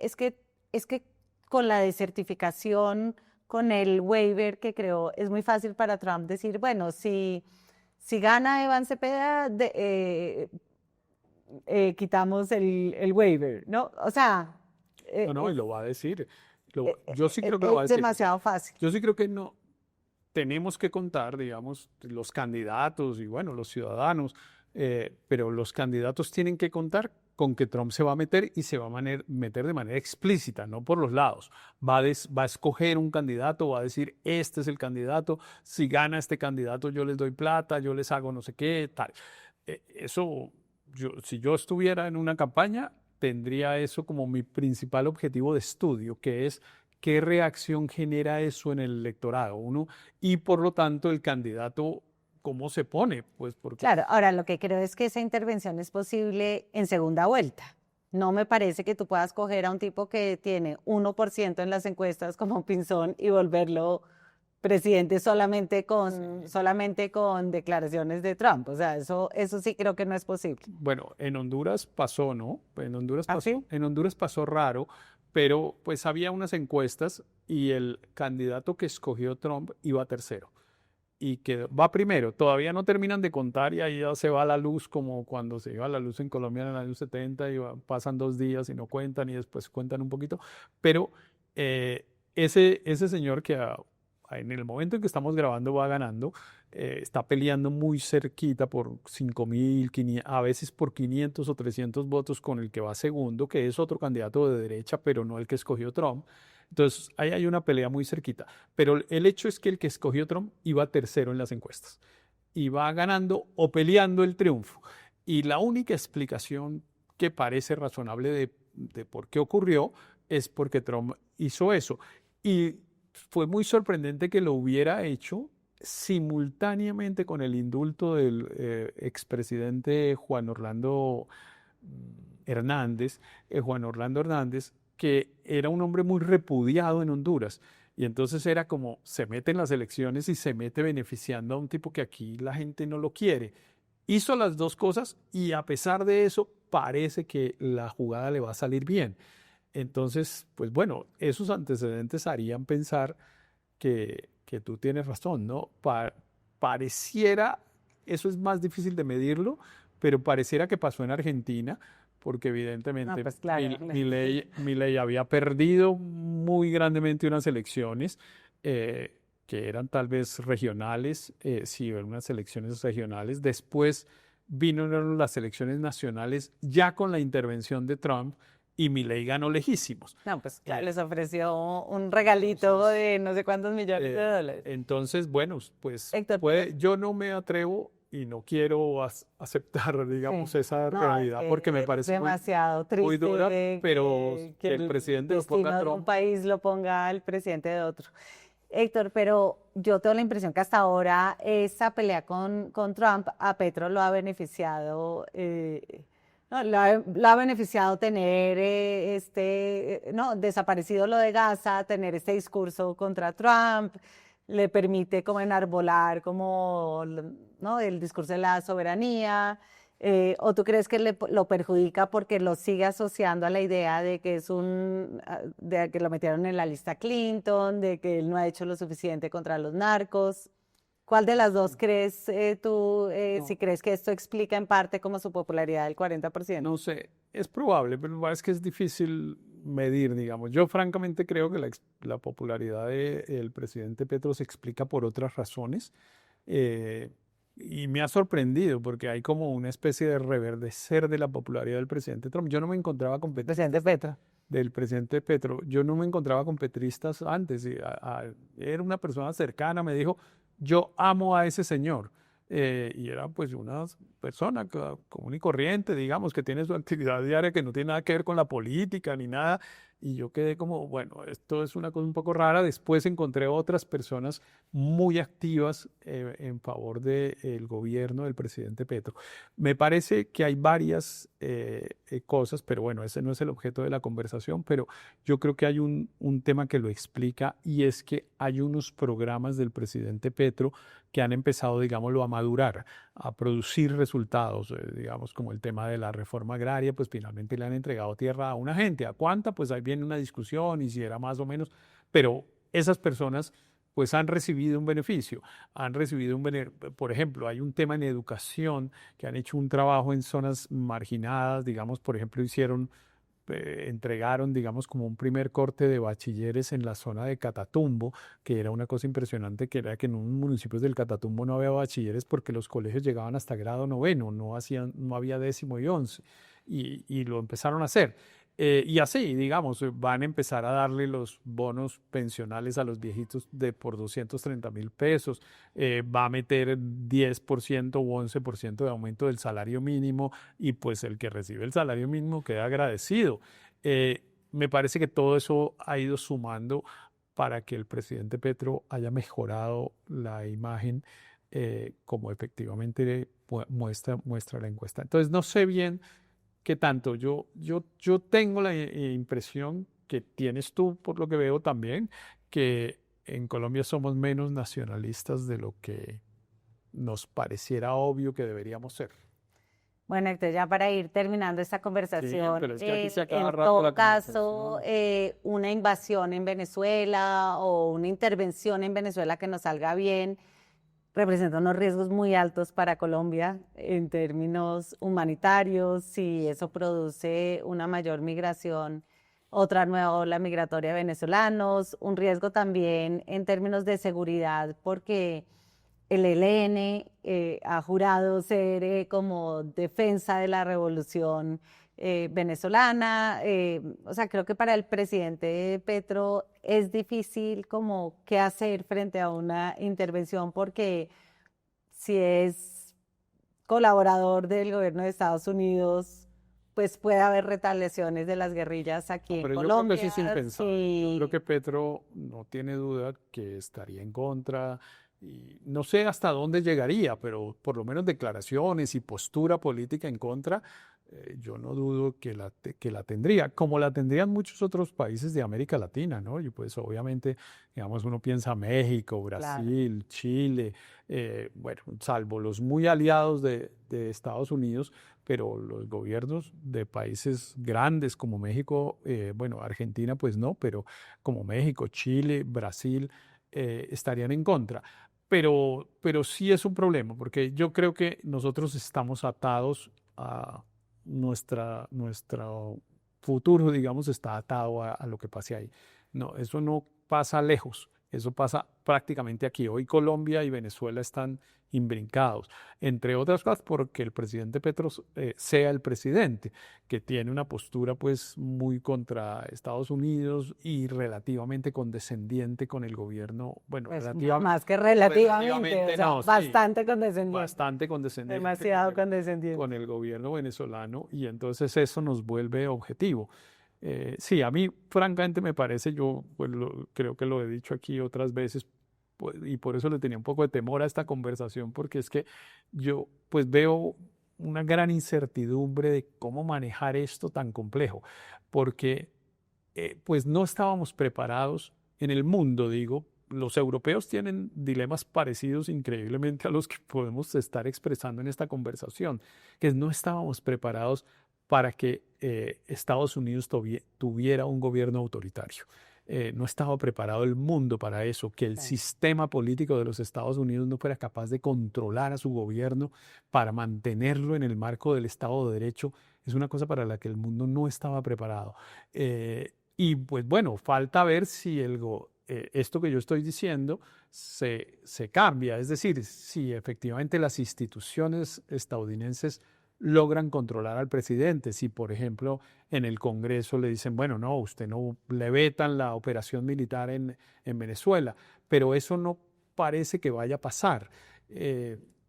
B: con la desertificación, con el waiver que creo, es muy fácil para Trump decir, bueno, si gana Iván Cepeda, quitamos el waiver, ¿no? O sea...
C: No, y lo va a decir. Yo sí creo que lo va a decir.
B: Es demasiado fácil.
C: Yo sí creo que no. Tenemos que contar, digamos, los candidatos y, bueno, los ciudadanos, pero los candidatos tienen que contar con que Trump se va a meter y se va a meter de manera explícita, no por los lados. Va a escoger un candidato, va a decir, este es el candidato, si gana este candidato yo les doy plata, yo les hago no sé qué, tal. Eso, si yo estuviera en una campaña, tendría eso como mi principal objetivo de estudio, que es qué reacción genera eso en el electorado, y por lo tanto el candidato, ¿cómo se pone? Pues porque...
B: Claro, ahora lo que creo es que esa intervención es posible en segunda vuelta. No me parece que tú puedas coger a un tipo que tiene 1% en las encuestas como Pinzón y volverlo presidente solamente con declaraciones de Trump. O sea, eso sí creo que no es posible.
C: Bueno, en Honduras pasó, ¿no? En Honduras pasó,
B: ¿sí?
C: En Honduras pasó raro, pero pues había unas encuestas y el candidato que escogió Trump iba tercero y que va primero. Todavía no terminan de contar y ahí ya se va la luz, como cuando se iba la luz en Colombia en el año 70 y pasan 2 días y no cuentan y después cuentan un poquito. Pero ese señor que en el momento en que estamos grabando va ganando, está peleando muy cerquita por 5.000, a veces por 500 o 300 votos con el que va segundo, que es otro candidato de derecha, pero no el que escogió Trump. Entonces, ahí hay una pelea muy cerquita. Pero el hecho es que el que escogió Trump iba tercero en las encuestas. Y va ganando o peleando el triunfo. Y la única explicación que parece razonable de por qué ocurrió es porque Trump hizo eso. Y fue muy sorprendente que lo hubiera hecho simultáneamente con el indulto del expresidente Juan Orlando Hernández, que era un hombre muy repudiado en Honduras. Y entonces era como, se mete en las elecciones y se mete beneficiando a un tipo que aquí la gente no lo quiere. Hizo las dos cosas y a pesar de eso parece que la jugada le va a salir bien. Entonces, pues bueno, esos antecedentes harían pensar que tú tienes razón, ¿no? Pareciera, eso es más difícil de medirlo, pero pareciera que pasó en Argentina, porque
B: No,
C: evidentemente
B: pues claro.
C: Milei había perdido muy grandemente unas elecciones que eran tal vez regionales, sí, eran unas elecciones regionales. Después vinieron las elecciones nacionales ya con la intervención de Trump y Milei ganó lejísimos.
B: No, pues claro,
C: Eh,
B: les ofreció un regalito de no sé cuántos millones de dólares.
C: Entonces, bueno, pues
B: Héctor,
C: yo no me atrevo y no quiero aceptar, digamos,
B: sí.
C: esa
B: No,
C: realidad porque me
B: es
C: parece
B: demasiado
C: muy dura,
B: triste
C: pero
B: que
C: que el
B: el
C: presidente lo
B: destino
C: ponga a
B: de un
C: Trump.
B: país lo ponga el presidente de otro. Héctor, pero yo tengo la impresión que hasta ahora esa pelea con Trump a Petro lo ha beneficiado, no, lo ha beneficiado tener no, desaparecido lo de Gaza, tener este discurso contra Trump, le permite como enarbolar como, ¿no? El discurso de la soberanía. ¿O tú crees que lo perjudica porque lo sigue asociando a la idea de que de que lo metieron en la lista Clinton, de que él no ha hecho lo suficiente contra los narcos? ¿Cuál de las dos crees tú, si
C: No,
B: crees que esto explica en parte como su popularidad del 40%?
C: no sé, es probable, pero es que es difícil medir, digamos. Yo francamente creo que la popularidad del presidente Petro se explica por otras razones. eh, y me ha sorprendido porque hay como una especie de reverdecer de la popularidad del presidente Trump. Yo no me encontraba con
B: Presidente Petro.
C: del presidente Petro. Yo no me encontraba con petristas antes. Era una persona cercana, me dijo, yo amo a ese señor. Y era pues una persona común y corriente, digamos, que tiene su actividad diaria, que no tiene nada que ver con la política ni nada. Y yo quedé como, bueno, esto es una cosa un poco rara. Después encontré otras personas muy activas en favor del gobierno del presidente Petro. Me parece que hay varias cosas, pero bueno, ese no es el objeto de la conversación, pero yo creo que hay un tema que lo explica y es que hay unos programas del presidente Petro que han empezado, digámoslo, a madurar, a producir resultados, digamos, como el tema de la reforma agraria, pues finalmente le han entregado tierra a una gente. ¿A cuánta? Pues ahí viene una discusión y si era más o menos, pero esas personas pues han recibido un beneficio, por ejemplo, hay un tema en educación que han hecho un trabajo en zonas marginadas, digamos, por ejemplo, entregaron, digamos, como un primer corte de bachilleres en la zona de Catatumbo, que era una cosa impresionante, que era que en un municipio del Catatumbo no había bachilleres porque los colegios llegaban hasta grado noveno, no había 10º y 11, y lo empezaron a hacer. Y así, digamos, van a empezar a darle los bonos pensionales a los viejitos por 230.000 pesos, va a meter 10% u 11% de aumento del salario mínimo y pues el que recibe el salario mínimo queda agradecido. Me parece que todo eso ha ido sumando para que el presidente Petro haya mejorado la imagen como efectivamente muestra la encuesta. Entonces, no sé bien qué tanto. Yo tengo la impresión que tienes tú, por lo que veo también, que en Colombia somos menos nacionalistas de lo que nos pareciera obvio que deberíamos ser.
B: Bueno, Héctor, ya para ir terminando esta
C: Sí,
B: conversación,
C: pero es que aquí se acaba
B: en
C: rápido
B: todo
C: la
B: caso,
C: conversación.
B: una invasión en Venezuela o una intervención en Venezuela que nos salga bien representa unos riesgos muy altos para Colombia en términos humanitarios, si eso produce una mayor migración, otra nueva ola migratoria de venezolanos, un riesgo también en términos de seguridad, porque el ELN ha jurado ser como defensa de la revolución venezolana. O sea, creo que para el presidente Petro es difícil como qué hacer frente a una intervención porque si es colaborador del gobierno de Estados Unidos, pues puede haber retaliaciones de las guerrillas aquí en
C: Pero yo creo que eso
B: Colombia.
C: es impensable. Yo
B: Sí.
C: creo que Petro no tiene duda que estaría en contra, Y no sé hasta dónde llegaría, pero por lo menos declaraciones y postura política en contra, yo no dudo que la tendría, como la tendrían muchos otros países de América Latina, ¿no? Y pues obviamente, digamos, uno piensa México,
B: Claro.
C: Brasil, Chile, bueno, salvo los muy aliados de Estados Unidos, pero los gobiernos de países grandes como México, bueno, Argentina pues no, pero como México, Chile, Brasil, estarían en contra. Pero sí es un problema, porque yo creo que nosotros estamos atados a nuestro futuro, digamos, está atado a lo que pase ahí. No, eso no pasa lejos, eso pasa prácticamente aquí. Hoy Colombia y Venezuela están imbrincados, entre otras cosas porque el presidente Petro sea el presidente, que tiene una postura pues muy contra Estados Unidos y relativamente condescendiente con el gobierno, bueno,
B: Pues
C: relativamente,
B: más que relativamente,
C: relativamente
B: o sea,
C: no, sí,
B: bastante condescendiente,
C: bastante condescendiente
B: demasiado condescendiente.
C: con el gobierno venezolano y entonces eso nos vuelve objetivo. Sí, a mí francamente me parece, yo pues, creo que lo he dicho aquí otras veces pues, y por eso le tenía un poco de temor a esta conversación porque es que yo pues veo una gran incertidumbre de cómo manejar esto tan complejo porque pues no estábamos preparados en el mundo, digo. Los europeos tienen dilemas parecidos increíblemente a los que podemos estar expresando en esta conversación, que no estábamos preparados para que Estados Unidos tuviera un gobierno autoritario. No estaba preparado el mundo para eso, que el
B: Sí.
C: sistema político de los Estados Unidos no fuera capaz de controlar a su gobierno para mantenerlo en el marco del Estado de Derecho, es una cosa para la que el mundo no estaba preparado. Y pues bueno, falta ver si esto que yo estoy diciendo se cambia, es decir, si efectivamente las instituciones estadounidenses logran controlar al presidente, si por ejemplo en el Congreso le dicen, bueno, no, usted no le vetan la operación militar en Venezuela, pero eso no parece que vaya a pasar,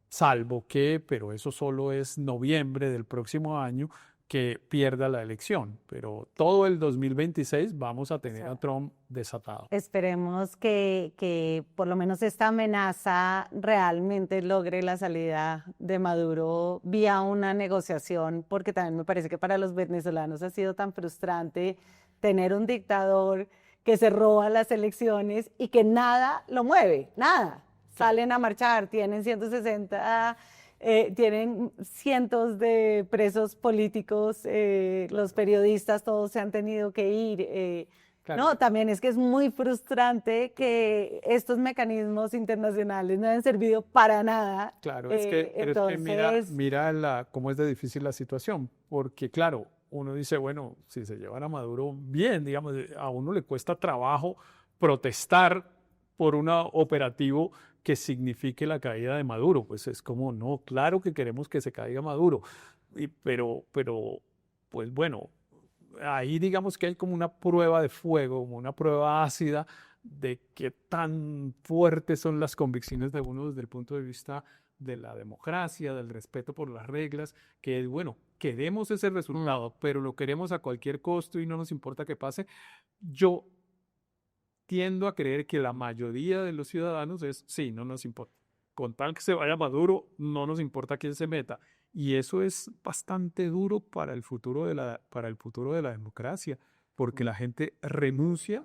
C: salvo que, pero eso solo es noviembre del próximo año, que pierda la elección, pero todo el 2026 vamos a tener a Trump desatado.
B: Esperemos que por lo menos esta amenaza realmente logre la salida de Maduro vía una negociación, porque también me parece que para los venezolanos ha sido tan frustrante tener un dictador que se roba las elecciones y que nada lo mueve, nada. Salen a marchar, tienen 160... tienen cientos de presos políticos, los periodistas todos se han tenido que ir.
C: Claro.
B: No, también es que es muy frustrante que estos mecanismos internacionales no hayan servido para nada.
C: Claro, es que
B: Entonces,
C: mira cómo es de difícil la situación, porque claro, uno dice, bueno, si se llevan a Maduro bien, digamos, a uno le cuesta trabajo protestar por un operativo que signifique la caída de Maduro, pues es como, no, claro que queremos que se caiga Maduro, pero, pues bueno, ahí digamos que hay como una prueba de fuego, como una prueba ácida de qué tan fuertes son las convicciones de uno desde el punto de vista de la democracia, del respeto por las reglas, que bueno, queremos ese resultado, pero lo queremos a cualquier costo y no nos importa que pase. Yo tiendo a creer que la mayoría de los ciudadanos es, sí, no nos importa. Con tal que se vaya Maduro, no nos importa quién se meta. Y eso es bastante duro para el futuro para el futuro de la democracia, porque la gente renuncia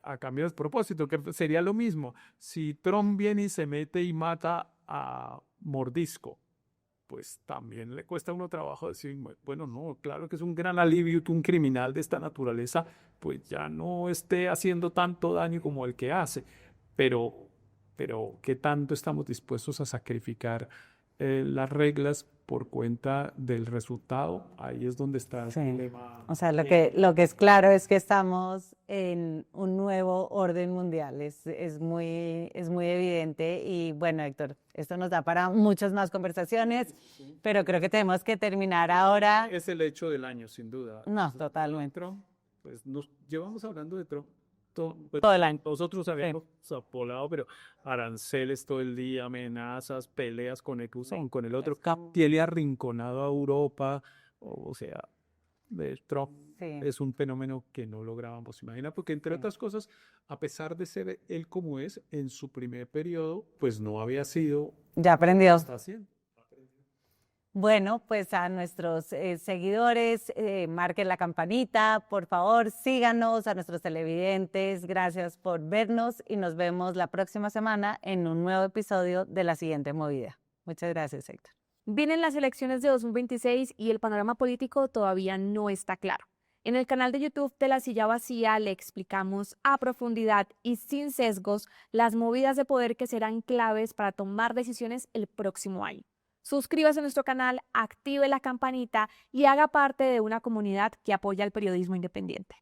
C: a cambio de propósito, que sería lo mismo. Si Trump viene y se mete y mata a Mordisco, pues también le cuesta a uno trabajo decir, bueno, no, claro que es un gran alivio que un criminal de esta naturaleza pues ya no esté haciendo tanto daño como el que hace, pero ¿qué tanto estamos dispuestos a sacrificar las reglas por cuenta del resultado? Ahí es donde está el
B: sí.
C: problema.
B: O sea, lo que es claro es que estamos en un nuevo orden mundial, es muy evidente y bueno, Héctor, esto nos da para muchas más conversaciones, pero creo que tenemos que terminar ahora.
C: Es el hecho del año, sin duda.
B: No, totalmente.
C: Trump, pues nos llevamos hablando de Trump
B: Todo el año.
C: Nosotros habíamos apolado, pero aranceles todo el día, amenazas, peleas con el otro,
B: Es como-
C: tiene arrinconado a Europa, o sea, de Trump
B: Sí.
C: es un fenómeno que no lográbamos imaginar, porque entre
B: Sí.
C: otras cosas, a pesar de ser él como es, en su primer periodo, pues no había sido
B: Ya aprendió.
C: está haciendo.
B: Bueno, pues a nuestros seguidores, marquen la campanita, por favor, síganos, a nuestros televidentes, gracias por vernos y nos vemos la próxima semana en un nuevo episodio de La Siguiente Movida. Muchas gracias, Héctor.
F: Vienen las elecciones de 2026 y el panorama político todavía no está claro. En el canal de YouTube de La Silla Vacía le explicamos a profundidad y sin sesgos las movidas de poder que serán claves para tomar decisiones el próximo año. Suscríbase a nuestro canal, active la campanita y haga parte de una comunidad que apoya el periodismo independiente.